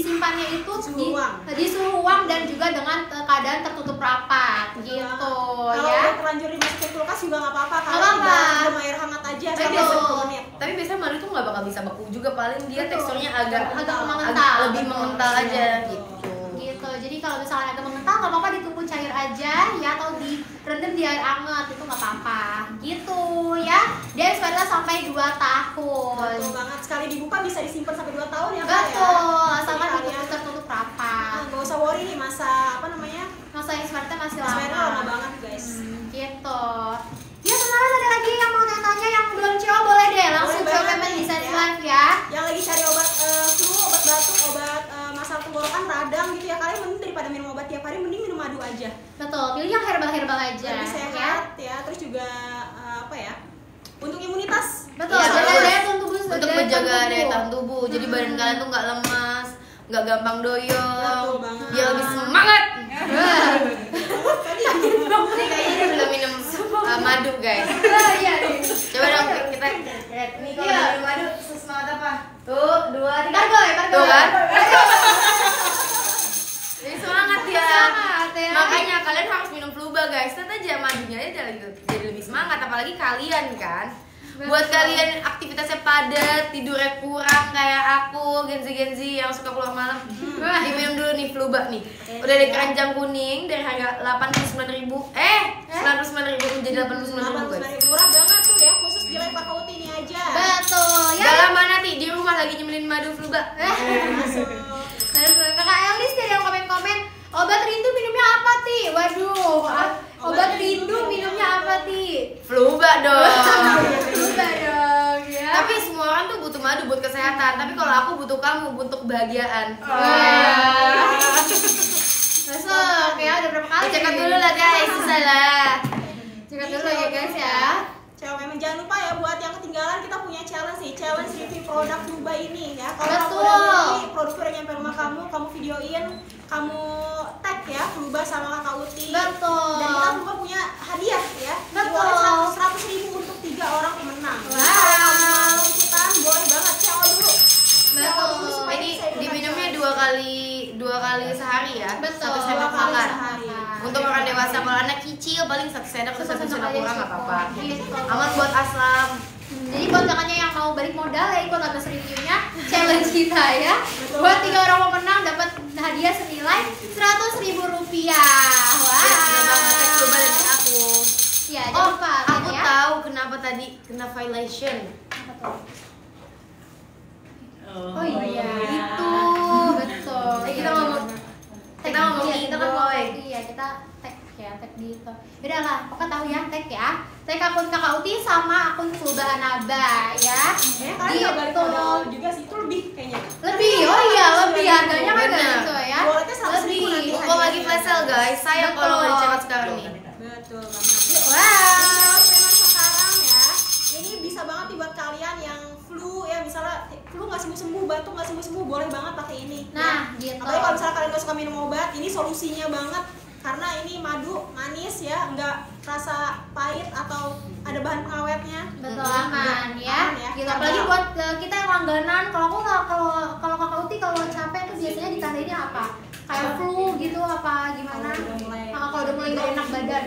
suhu ruang dan juga dengan keadaan tertutup rapat gitu Kalau ya. udah terlanjur dimasukin kulkas juga nggak apa-apa. Nggak Kalian apa-apa. tinggal minum air hangat aja Tapi sampai biasa- 10 menit. Tapi biasanya madu tuh nggak bakal bisa beku juga, paling dia Betul. teksturnya agak mengental. lebih mengental aja gitu. Gitu. Jadi kalau misalnya agak mengental nggak apa-apa, ditunggu cair aja ya, atau direndam di air hangat itu nggak apa-apa. Gitu ya. Dia expirednya sampai 2 tahun. Betul banget. Sekali dibuka bisa disimpan sampai 2 tahun ya, Kak, ya. Betul. Asalkan Jadi ditutup kalian tertutup rapat. nggak usah worry nih masa apa namanya? Masa expirednya masih Expirednya lama. lama banget, guys. Gitu. Ya teman-teman, ada lagi yang mau tanya yang belum coba boleh deh langsung Boleh coba banget payment di nih, set ya. live ya. Yang lagi cari obat flu, obat batuk, obat masalah tenggorokan, radang gitu ya, kalian mending daripada minum obat tiap hari mending minum madu aja. Betul, pilih yang herbal-herbal aja Lebih ya. sehat ya, terus juga apa ya? Untuk imunitas. Betul, Iya, jaga bagus. daya tahan tubuh, Untuk menjaga daya tahan tubuh. Jadi badan kalian tuh nggak lemas, nggak gampang doyong. Betul banget. Dia lebih semangat. Wah, Tadi Ini kayaknya dia udah minum madu guys. Iya. Coba dong kita lihat nih kalau Iya. minum madu sesemangat apa? Tuh, 2, 3. Pargoy. Tuh kan? Jadi semangat ya. Semangat ya. Makanya kalian harus minum Fluba guys. Lihat aja madunya aja jadi lebih semangat apalagi kalian kan. Buat kalian aktivitasnya padat, tidurnya kurang kayak aku, Genzi yang suka keluar malam. Diminum dulu nih Fluba nih. Udah ada keranjang kuning dari harga 89.000. 99.000 menjadi 89.000 guys. Murah banget tuh ya, khusus di Live Kakak Uti ini aja. Betul ya. Gak lama nanti di rumah lagi nyemilin madu Fluba. Masuk. Kakak Elis tadi yang komen-komen, obat rindu minumnya apa Ti? Waduh, obat rindu minumnya apa Ti? Fluba dong. Udah dong ya. Tapi semua orang tuh butuh madu buat kesehatan. Tapi kalau aku butuh kamu untuk kebahagiaan. Masuk ya, udah berapa kali? Cekat dulu lah guys, susah lah. Cekat dulu ya guys ya. Cewek memang jangan lupa ya buat yang ketinggalan kita punya challenge nih, challenge review produk Fluba ini ya. Kalau kamu Betul. udah beli produk udah nyampe rumah kamu videoin, kamu tag ya Fluba sama Kakak Uti. Betul. Dan kita Fluba punya hadiah ya. Betul. Boleh 100.000 untuk 3 orang pemenang. Wow. Kalau kamu mau ikutan boleh banget CO dulu. CO dulu Betul. supaya Ini bisa ikutan diminumnya challenge. dua kali sehari ya. Betul. 1 sendok 2 kali makan. sehari. Untuk orang dewasa, kalau anak kecil paling 1 sendok atau 1 sendok kurang nggak apa-apa. Gitu. Aman buat aslam. Jadi buat kakaknya yang mau balik modal ya ikut atas reviewnya challenge kita ya. Buat 3 orang pemenang dapat hadiah senilai 100.000 rupiah. Banget coba Wah. dari aku. Ya, Oh, jangan lupa aku ya. tahu kenapa tadi kena violation. Oh iya. Gitu. Betul. Kita ngomong Kita kan boy. iya kita tag ya, tag gitu. Beda lah, pokoknya tahu ya tag ya. Tag akun Kakak Uti sama akun Fluba Anaba ya. Kalian nggak balik Gitu. modal juga sih, itu lebih kayaknya. Lebih, oh iya lebih harganya kan Bener. gitu ya. Walletnya 100.000 Lebih. nanti. Mumpung lagi flash sale guys, sayang Betul. kalau nggak dicekat sekarang nih. Betul banget. Wow. Preman sekarang ya, ini bisa banget nih buat kalian yang flu ya, misalnya flu nggak sembuh-sembuh, batuk nggak sembuh-sembuh, boleh banget pakai ini. Nah, ya. gitu. Apalagi kalau misalnya kalian nggak suka minum obat, ini solusinya banget karena ini madu manis ya, nggak rasa pahit atau ada bahan pengawetnya. Betul aman ya. Aman ya. Gitu. Apalagi buat kita yang langganan, kalau aku kalau Kakak Uti kalau capek tuh biasanya ditandainnya apa? Kayak flu gitu apa gimana? Kalau udah mulai- Kalau udah mulai gak enak badan.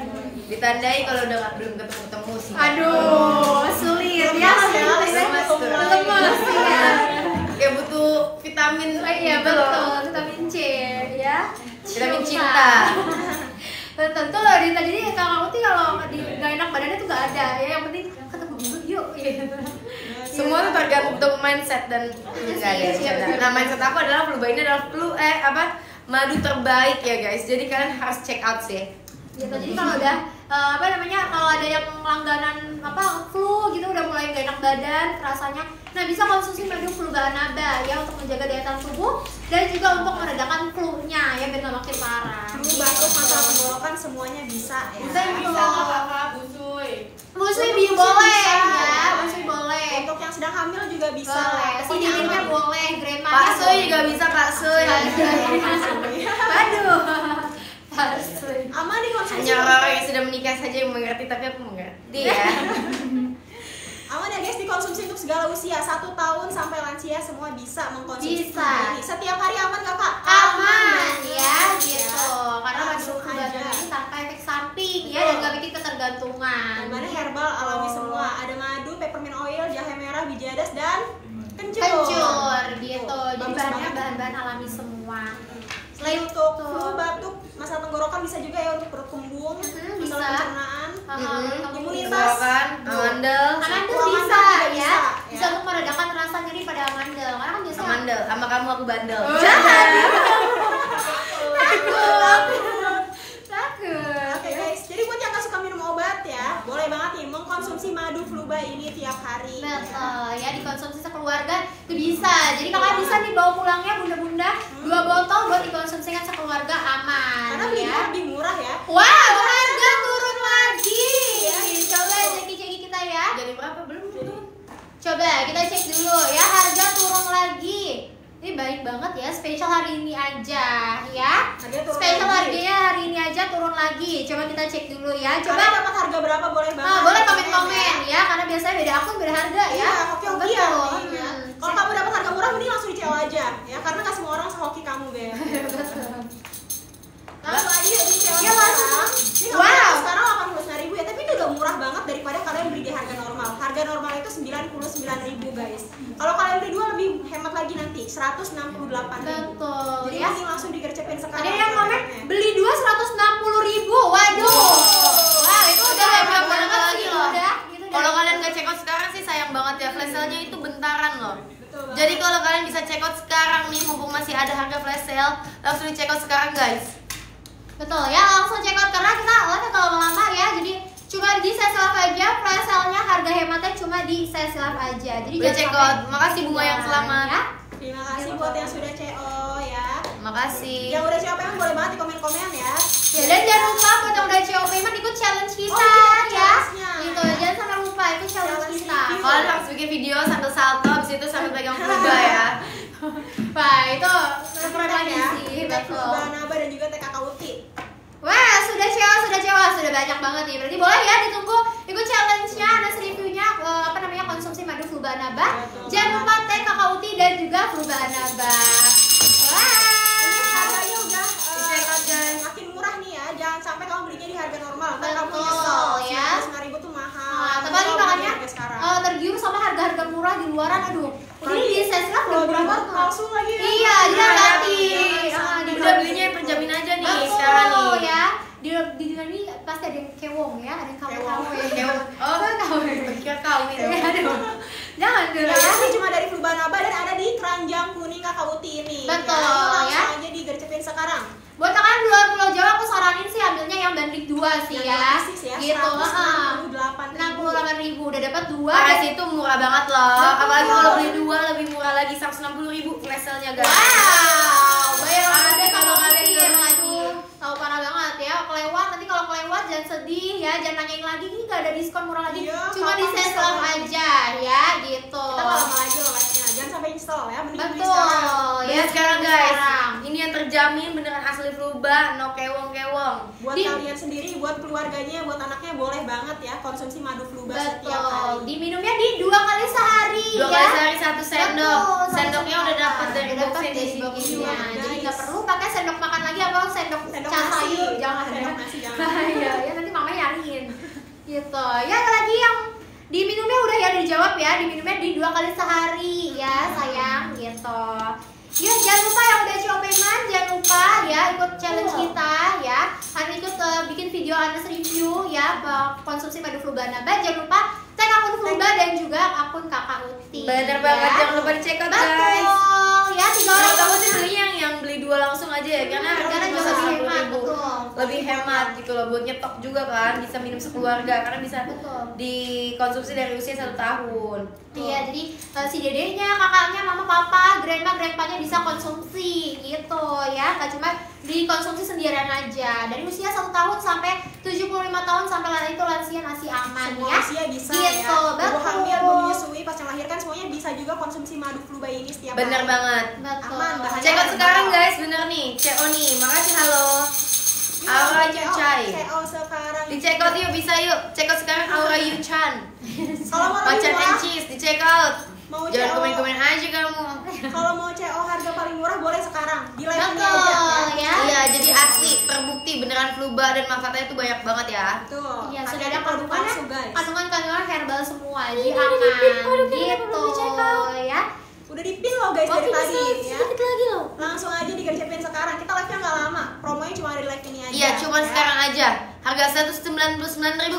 Ditandai kalau udah belum ketemu sih. Aduh, sulit ya. Lemas ya, lemas tuh. Lemas ya. Kayak butuh vitamin. Oh iya gitu loh. betul, vitamin C ya. Vitamin Suka. cinta. Tentu loh Rita, jadi Kakak Uti kalau gak enak badannya tuh gak ada ya, yang penting ketemu dulu yuk gitu. Semua tuh tergantung mindset dan enggak ada yang bercanda. Nah, mindset aku adalah Fluba ini adalah madu terbaik ya guys. Jadi kalian harus check out sih. Gitu. Jadi kalau udah kalau ada yang langganan flu gitu udah mulai gak enak badan rasanya, nah bisa konsumsi madu Fluba Anaba ya untuk menjaga daya tahan tubuh dan juga untuk meredakan flu-nya ya biar gak makin parah. Flu, batuk, masalah tenggorokan semuanya bisa ya. Busui Untuk boleh bisa, ya, busui boleh. Untuk yang sedang hamil juga bisa. Boleh. Si Pokoknya dinginnya aman. boleh, grandma. Pak Suy juga bisa Pak Suy. Aduh. Pak Suy. Aman dikonsumsi. Hanya orang yang sudah menikah saja yang mengerti, tapi aku mengerti ya. Aman ya guys, dikonsumsi untuk segala usia, 1 tahun sampai lansia semua bisa mengkonsumsi. Bisa. ini. Setiap hari aman gak Kak? Aman ya gitu. Karena Langsung madu aja. Fluba ini tanpa efek samping ya dan gak bikin ketergantungan. Mana herbal alami semua. Ada madu, peppermint oil, jahe merah, biji adas dan kencur. Kencur gitu. Jadi Bagus bahannya banget. bahan-bahan alami semua. Selain Gitu. untuk flu, batuk, masalah tenggorokan bisa juga ya untuk perut kembung, bisa. masalah pencernaan. Imunitas. Tenggorokan, amandel, Amandel Amandel bisa juga ya. bisa, Bisa ya. untuk meredakan rasa nyeri pada amandel. Karena kan biasanya amandel. Sama kamu aku bandel. takut. Oke guys, jadi buat yang gak suka minum obat ya, boleh banget nih mengkonsumsi madu Fluba ini tiap hari. Betul ya, dikonsumsi sekeluarga itu bisa. Jadi kakak bisa nih bawa pulangnya bunda-bunda 2 botol buat dikonsumsikan sekeluarga aman. Karena beli ya. lebih murah ya. Wow, harga turun lagi. Coba ceki-ceki kita ya. Jadi berapa belum? Coba kita cek dulu ya, harga turun lagi. Ini baik banget ya, spesial hari ini aja ya. Harga turun Spesial lagi. harganya hari ini aja harganya turun lagi. Coba kita cek dulu ya. Coba Coba dapat harga berapa boleh banget. Nah, boleh komen-komen ya, karena biasanya beda akun beda harga ya. Iya, hoki-hokian nih ya. Hmm. Kalau kamu dapat harga murah mending langsung di CO aja ya, karena nggak semua orang sehoki kamu, Beb. Langsung aja yuk di CO Ya, langsung. sekarang. Ini Wow. wow. Sekarang 89.000 ya, tapi ini udah murah banget daripada kalian beli di harga normal. Harga normal itu 99.000 guys. Kalau kalian beli dua lebih hemat lagi nanti, 168.000. Betul Jadi ya. mending langsung digercepin sekarang. Ada yang komen beli dua 160.000. Waduh. Wah, itu udah Udah banget banget lagi loh. Udah, gitu dah. Kalau kalian nggak check out sekarang sih sayang banget ya, flash sale-nya itu bentaran loh. Betul banget. Jadi kalau kalian bisa check out sekarang nih, mumpung masih ada harga flash sale, langsung di check out sekarang guys. Betul ya, langsung check out karena kita live kalau melamar ya. Jadi cuma di sesi live aja, flash sale-nya harga hematnya cuma di sesi live aja. Jadi Udah check out. Makasih Bunga yang selamat. ya. Terima kasih buat yang sudah CO ya. Makasih. Yang udah CO payment boleh banget di komen-komen ya. Ya, dan jangan lupa buat yang udah CO payment ikut challenge kita Oh, iya, ya. challenge-nya. Gitu, jangan sampai lupa ikut challenge Challenge kita. review. Kalian harus bikin video sambil salto, habis itu sambil pegang fluga ya. Wah, itu keren Tag lagi ya. sih, Tag betul. Fluba Naba dan juga TK Uti. Wah, sudah banyak banget nih. Berarti boleh ya ditunggu ikut challenge-nya, ada reviewnya konsumsi madu Fluba Naba. Betul. Jangan lupa tag Kakak Uti dan juga Fluba Naba. Ini Wah. harganya udah Check out, guys. makin murah nih ya. Jangan sampai kamu belinya di harga normal. Ntar kamu Betul, nyesel. ya. 99.000 tuh mahal. Nah, Tapi tapi kalau makanya beli di harga sekarang. tergiur sama harga-harga murah di luaran. Aduh, ini di sesi live Kalau udah murah berapa banget. palsu lagi ya. Iya, jadi hati-hati. Jangan sampai. Udah belinya yang perjamin aja nih Betul sekarang nih. ya. Di ini pasti ada yang kewong ya, ada yang kamu ya. Kewong. Oh, pikir kawin. Aduh. Jangan dulu Ya, ya. ini cuma dari Fluba Naba dan ada di keranjang kuning Kakak Uti ini. Betul, ya. Ini ya. langsung aja digercepin sekarang. Buat kalian di luar Pulau Jawa aku saranin sih ambilnya yang banding 2 sih Yang ya. gratis ya, Gitu. 168.000. 68.000 udah dapat 2. Paras itu murah banget loh. Betul. Apalagi kalau beli dua lebih murah lagi, 160.000 flash sale-nya guys. Wow, bayar Parah aja sih kalau kalau kalian kalian aduh. aduh. Tahu parah banget ya. Kelewat nanti kalau kelewat jangan sedih ya, jangan nanyain lagi ini gak ada diskon murah lagi. Iya, Cuma di kapan sales diskon? aja ya gitu. Kita nggak lama lagi loh live-nya. Jangan sampai install ya. Mending beli Betul. sekarang. Ya sekarang guys, sekarang. ini yang terjamin beneran asli Fluba, no kewong-kewong. Buat Di- kalian sendiri, buat keluarganya, buat anaknya boleh banget ya konsumsi madu Fluba setiap Betul. hari. Diminumnya di 2 kali sehari Dua ya. kali sehari 1 sendok. Betul, Sendoknya udah dapat dari udah dapat boxnya di dari sini. boxnya. Guys. Jadi nggak perlu pakai sendok makan lagi apa sendok Sendok cas nasi. sayur, jangan Sendok ya. nasi, jangan. Bahaya ya, nanti mama nyariin. Gitu. Ya lagi yang diminumnya udah ya dijawab ya, diminumnya di 2 kali sehari ya sayang gitu. Ya jangan lupa yang udah CO payment, jangan lupa ya ikut challenge kita ya. Hari ikut bikin video Anas review ya konsumsi madu Fluba Naba. Jangan lupa tag akun Fluba dan juga akun Kakak Uti. Bener banget, ya. jangan lupa di check out guys. Betul ya, 3 orang Kalau kamu sih belinya yang beli dua langsung aja ya, karena harganya jauh cuma lebih 160.000. hemat, betul. Lebih hemat gitu loh, buat nyetok juga kan, bisa minum sekeluarga karena bisa Betul. dikonsumsi dari usia 1 tahun. Iya, jadi si dedenya, kakaknya, mama, papa, grandma-nya bisa konsumsi gitu ya. Gak cuma dikonsumsi sendirian aja. Dari usia 1 tahun sampai 75 tahun sampai itu lansia masih aman Semua ya. usia bisa Gitu, ya. Ibu betul. hamil, ibu menyusui, pas melahirkan semuanya bisa juga konsumsi madu Fluba ini setiap Bener hari. banget. Betul. Aman, bahannya Check out herbal. sekarang guys, bener nih. CO nih, makasih halo. Yuk, Aura CO, Yucai. CO sekarang. Di check out yuk, bisa yuk. Check out sekarang Aura Yuchan. Kalau mau lebih Macan and murah, cheese, di check out. Mau Jangan CO. komen-komen aja kamu. kalau mau CO harga paling murah boleh sekarang. Di live ini Betul aja ya. Iya, jadi asli, terbukti beneran Fluba dan manfaatnya itu banyak banget ya. Tuh, Iya, hati sudah ada ada produk kandungannya, palsu guys. kandungan herbal semua, jadi Ini aman di-pin produknya, gitu perlu di-check out. ya. Udah dipin loh guys Oh, dari bisa tadi ya. sedikit lagi loh. Langsung aja digercepin sekarang. Kita live-nya nggak lama. Promonya cuma ada di live ini aja. Iya, cuma ya. sekarang aja. Harga 199.000.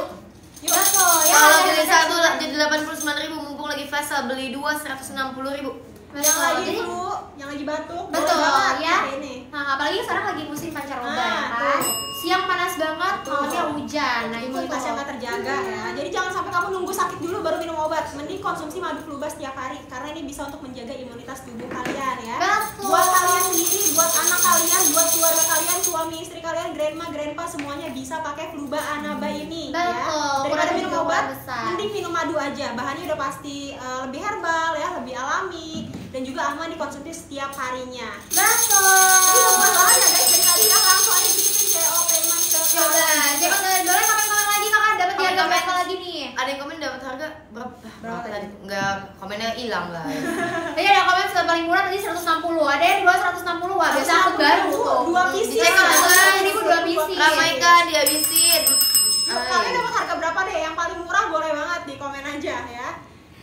Yuk. Betul ya. Kalau ada beli yang satu spesial. jadi 89.000, mumpung lagi flash sale, beli dua 160.000. Yang Betul. lagi Jadi flu, yang lagi batuk, betul boleh banget ya. hari ini. Nah, apalagi sekarang lagi musim pancaroba Nah, ya kan. tuh. Siang panas banget, Betul. malamnya hujan. Nah, itu Imunitasnya tuh. nggak terjaga ya. Jadi jangan sampai kamu nunggu sakit dulu baru minum obat. Mending konsumsi madu Fluba setiap hari karena ini bisa untuk menjaga imunitas tubuh kalian ya. Betul. Buat kalian sendiri, buat anak kalian, buat keluarga kalian, suami istri kalian, grandma semuanya bisa pakai Fluba Anaba ini Betul. ya. Daripada Ukurannya minum juga obat, besar. mending minum madu aja. Bahannya udah pasti lebih herbal ya, lebih alami dan juga aman dikonsumsi setiap harinya. Ini Betul. gampang banget ya guys dari tadi ya, langsung aja bikin CO payment ke Berapa tadi? Enggak, komennya hilang guys. Tadi ada komen sudah paling murah tadi 160. Ada yang di bawah 160. Wah, biasa aku baru tuh. 2 PC. Dicek sama guys. 2 PC. Ramaikan dihabisin. Yuk, kalian dapat harga berapa deh? Yang paling murah boleh banget di komen aja ya.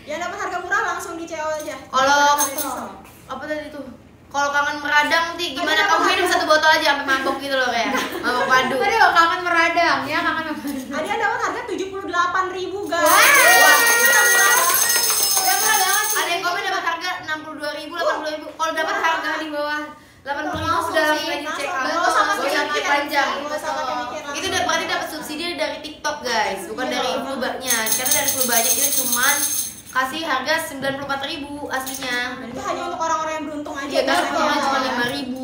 Yang dapat harga murah langsung di CO aja. Kalau apa tadi tuh? Kalau kangen meradang nanti gimana? Ada Kamu apa? minum 1 botol aja sampai mabok gitu loh kayak mabok padu. Tadi lo kangen meradang ya, kangen apa? Ada yang dapat harga 78.000 guys. Wah. Wah, itu udah murah banget. Udah murah banget sih. Ada yang komen dapat harga 62.000, 80.000. Kalau dapat harga di bawah 80.000 Langsung udah sih, langsung check langsung. out. Nggak usah pakai Gak usah mikir. panjang. Nggak usah pakai mikir, langsung. Itu udah berarti dapat subsidi dari TikTok guys, bukan dari Flubanya. Karena dari Flubanya kita cuman kasih harga 94.000 aslinya. Dan itu hanya untuk orang-orang yang beruntung aja. Iya, karena guys, Flubanya ya. cuma 5.000.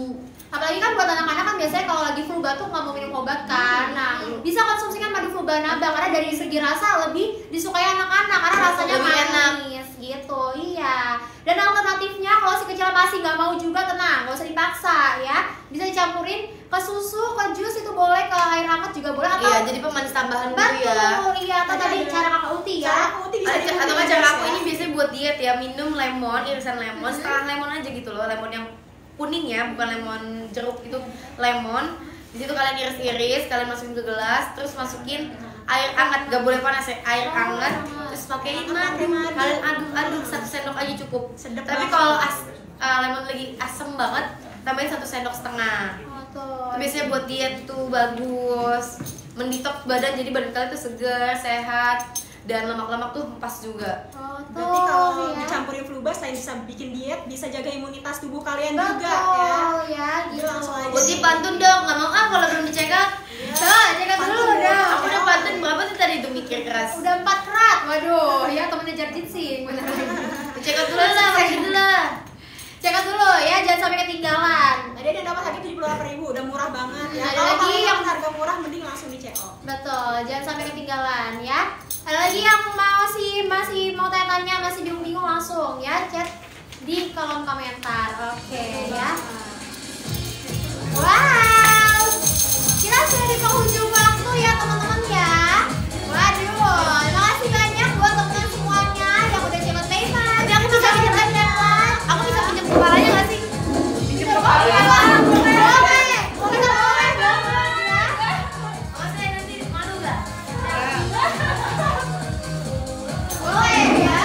Apalagi kan buat anak-anak kan biasanya kalau lagi flu batuk nggak mau minum obat kan. Nah, bisa konsumsikan madu Fluba Naba karena dari segi rasa lebih disukai anak-anak karena rasanya Lebih enak. manis gitu. Iya. Dan alternatifnya kalau si kecil masih nggak mau juga tenang, nggak usah dipaksa ya. Bisa dicampurin ke susu, ke jus itu boleh, ke air hangat juga boleh atau Iya, jadi pemanis tambahan gitu ya. betul, iya. Atau Ada tadi ada. cara Kakak Uti ya. Cara Kakak Uti bisa Atau dicoba, kan guys, cara aku ya. ini biasanya buat diet ya, minum lemon, irisan lemon, setengah lemon aja gitu loh, lemon yang kuning ya, bukan lemon jeruk itu, lemon. Di situ kalian iris-iris, kalian masukin ke gelas, terus masukin air hangat, gak boleh panas ya, air hangat, terus pakein madu, kalian aduk-aduk 1 sendok aja cukup. Sedep Tapi banget. kalau lemon lagi asem banget, tambahin 1 sendok setengah. Oh, tuh. Itu biasanya buat diet tuh bagus, mendetoks badan, jadi badan kalian tuh segar, sehat, dan lemak-lemak tuh pas juga. Oh, tuh. Berarti kalau ya. dicampurin Fluba selain bisa bikin diet, bisa jaga imunitas tubuh kalian Betul, juga ya. ya gitu. Langsung aja. Buat pantun dong, nggak mau kalau belum dicek out. Coba cek dulu Pantun dong. Aku udah pantun berapa sih tadi tuh mikir keras. Udah 4 kerat, waduh, ya temennya Jarjit sih, bener. Cek out dulu lah, cek dulu lah. Cek out dulu ya, jangan sampai ketinggalan. Tadi ada dapat harga 78.000, udah murah banget ya. Ada Kalau lagi kalian yang- dapat harga murah, mending langsung di check out. Betul, jangan sampai ketinggalan ya. Ada lagi yang masih mau tanya-tanya, masih bingung-bingung langsung ya chat di kolom komentar. Oke ya. Wow, kita sudah di penghujung waktu ya teman-teman ya. Waduh, terima kasih banyak buat teman-teman semuanya yang udah cepat payment. Tapi aku bisa pinjam deadline. Aku bisa pinjam kepalanya nggak sih? Pinjam kepalanya. Boleh, kita boleh banget ya. Oh, saya nanti malu nggak? Boleh ya.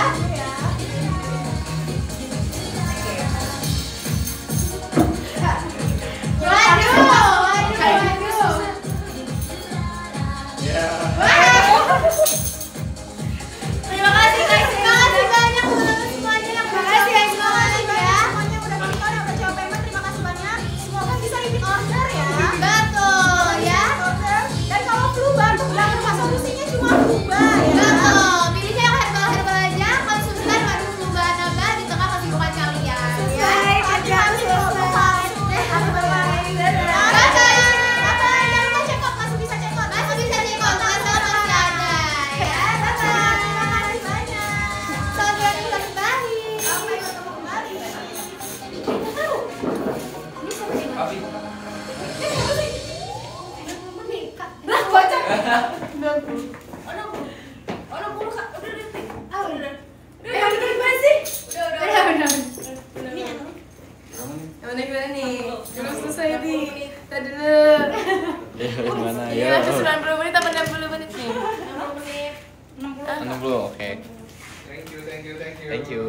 Terima kasih guys. Terima kasih banyak teman-teman semuanya yang udah Makasih semuanya ya. semuanya udah nonton, yang udah coba payment, terima kasih banyak. Semoga bisa repeat order ya. Betul ya. Order. Dan kalau Fluba untuk yang rumah solusinya cuma Fluba ya. Betul. Pilihnya yang herbal-herbal aja. Konsumsikan madu Fluba Naba di tengah kesibukan kalian. Ya. Hati-hati kalau lupa. Bye-bye. Dadah. Bye-bye. Bye-bye. Jangan lupa check out, masih bisa check out. Masih bisa cek out, masalah masih ada. Ya. Bye-bye. Terima kasih banyak. Sampai jumpa kembali. Sampai ketemu kembali. Lah, bocah. Gimana nih? Belum selesai nih. Tadi dulu. Ya, gimana? Iya, Ya, itu 90 menit apa 60 menit nih? 60, oke. Thank you. Thank you.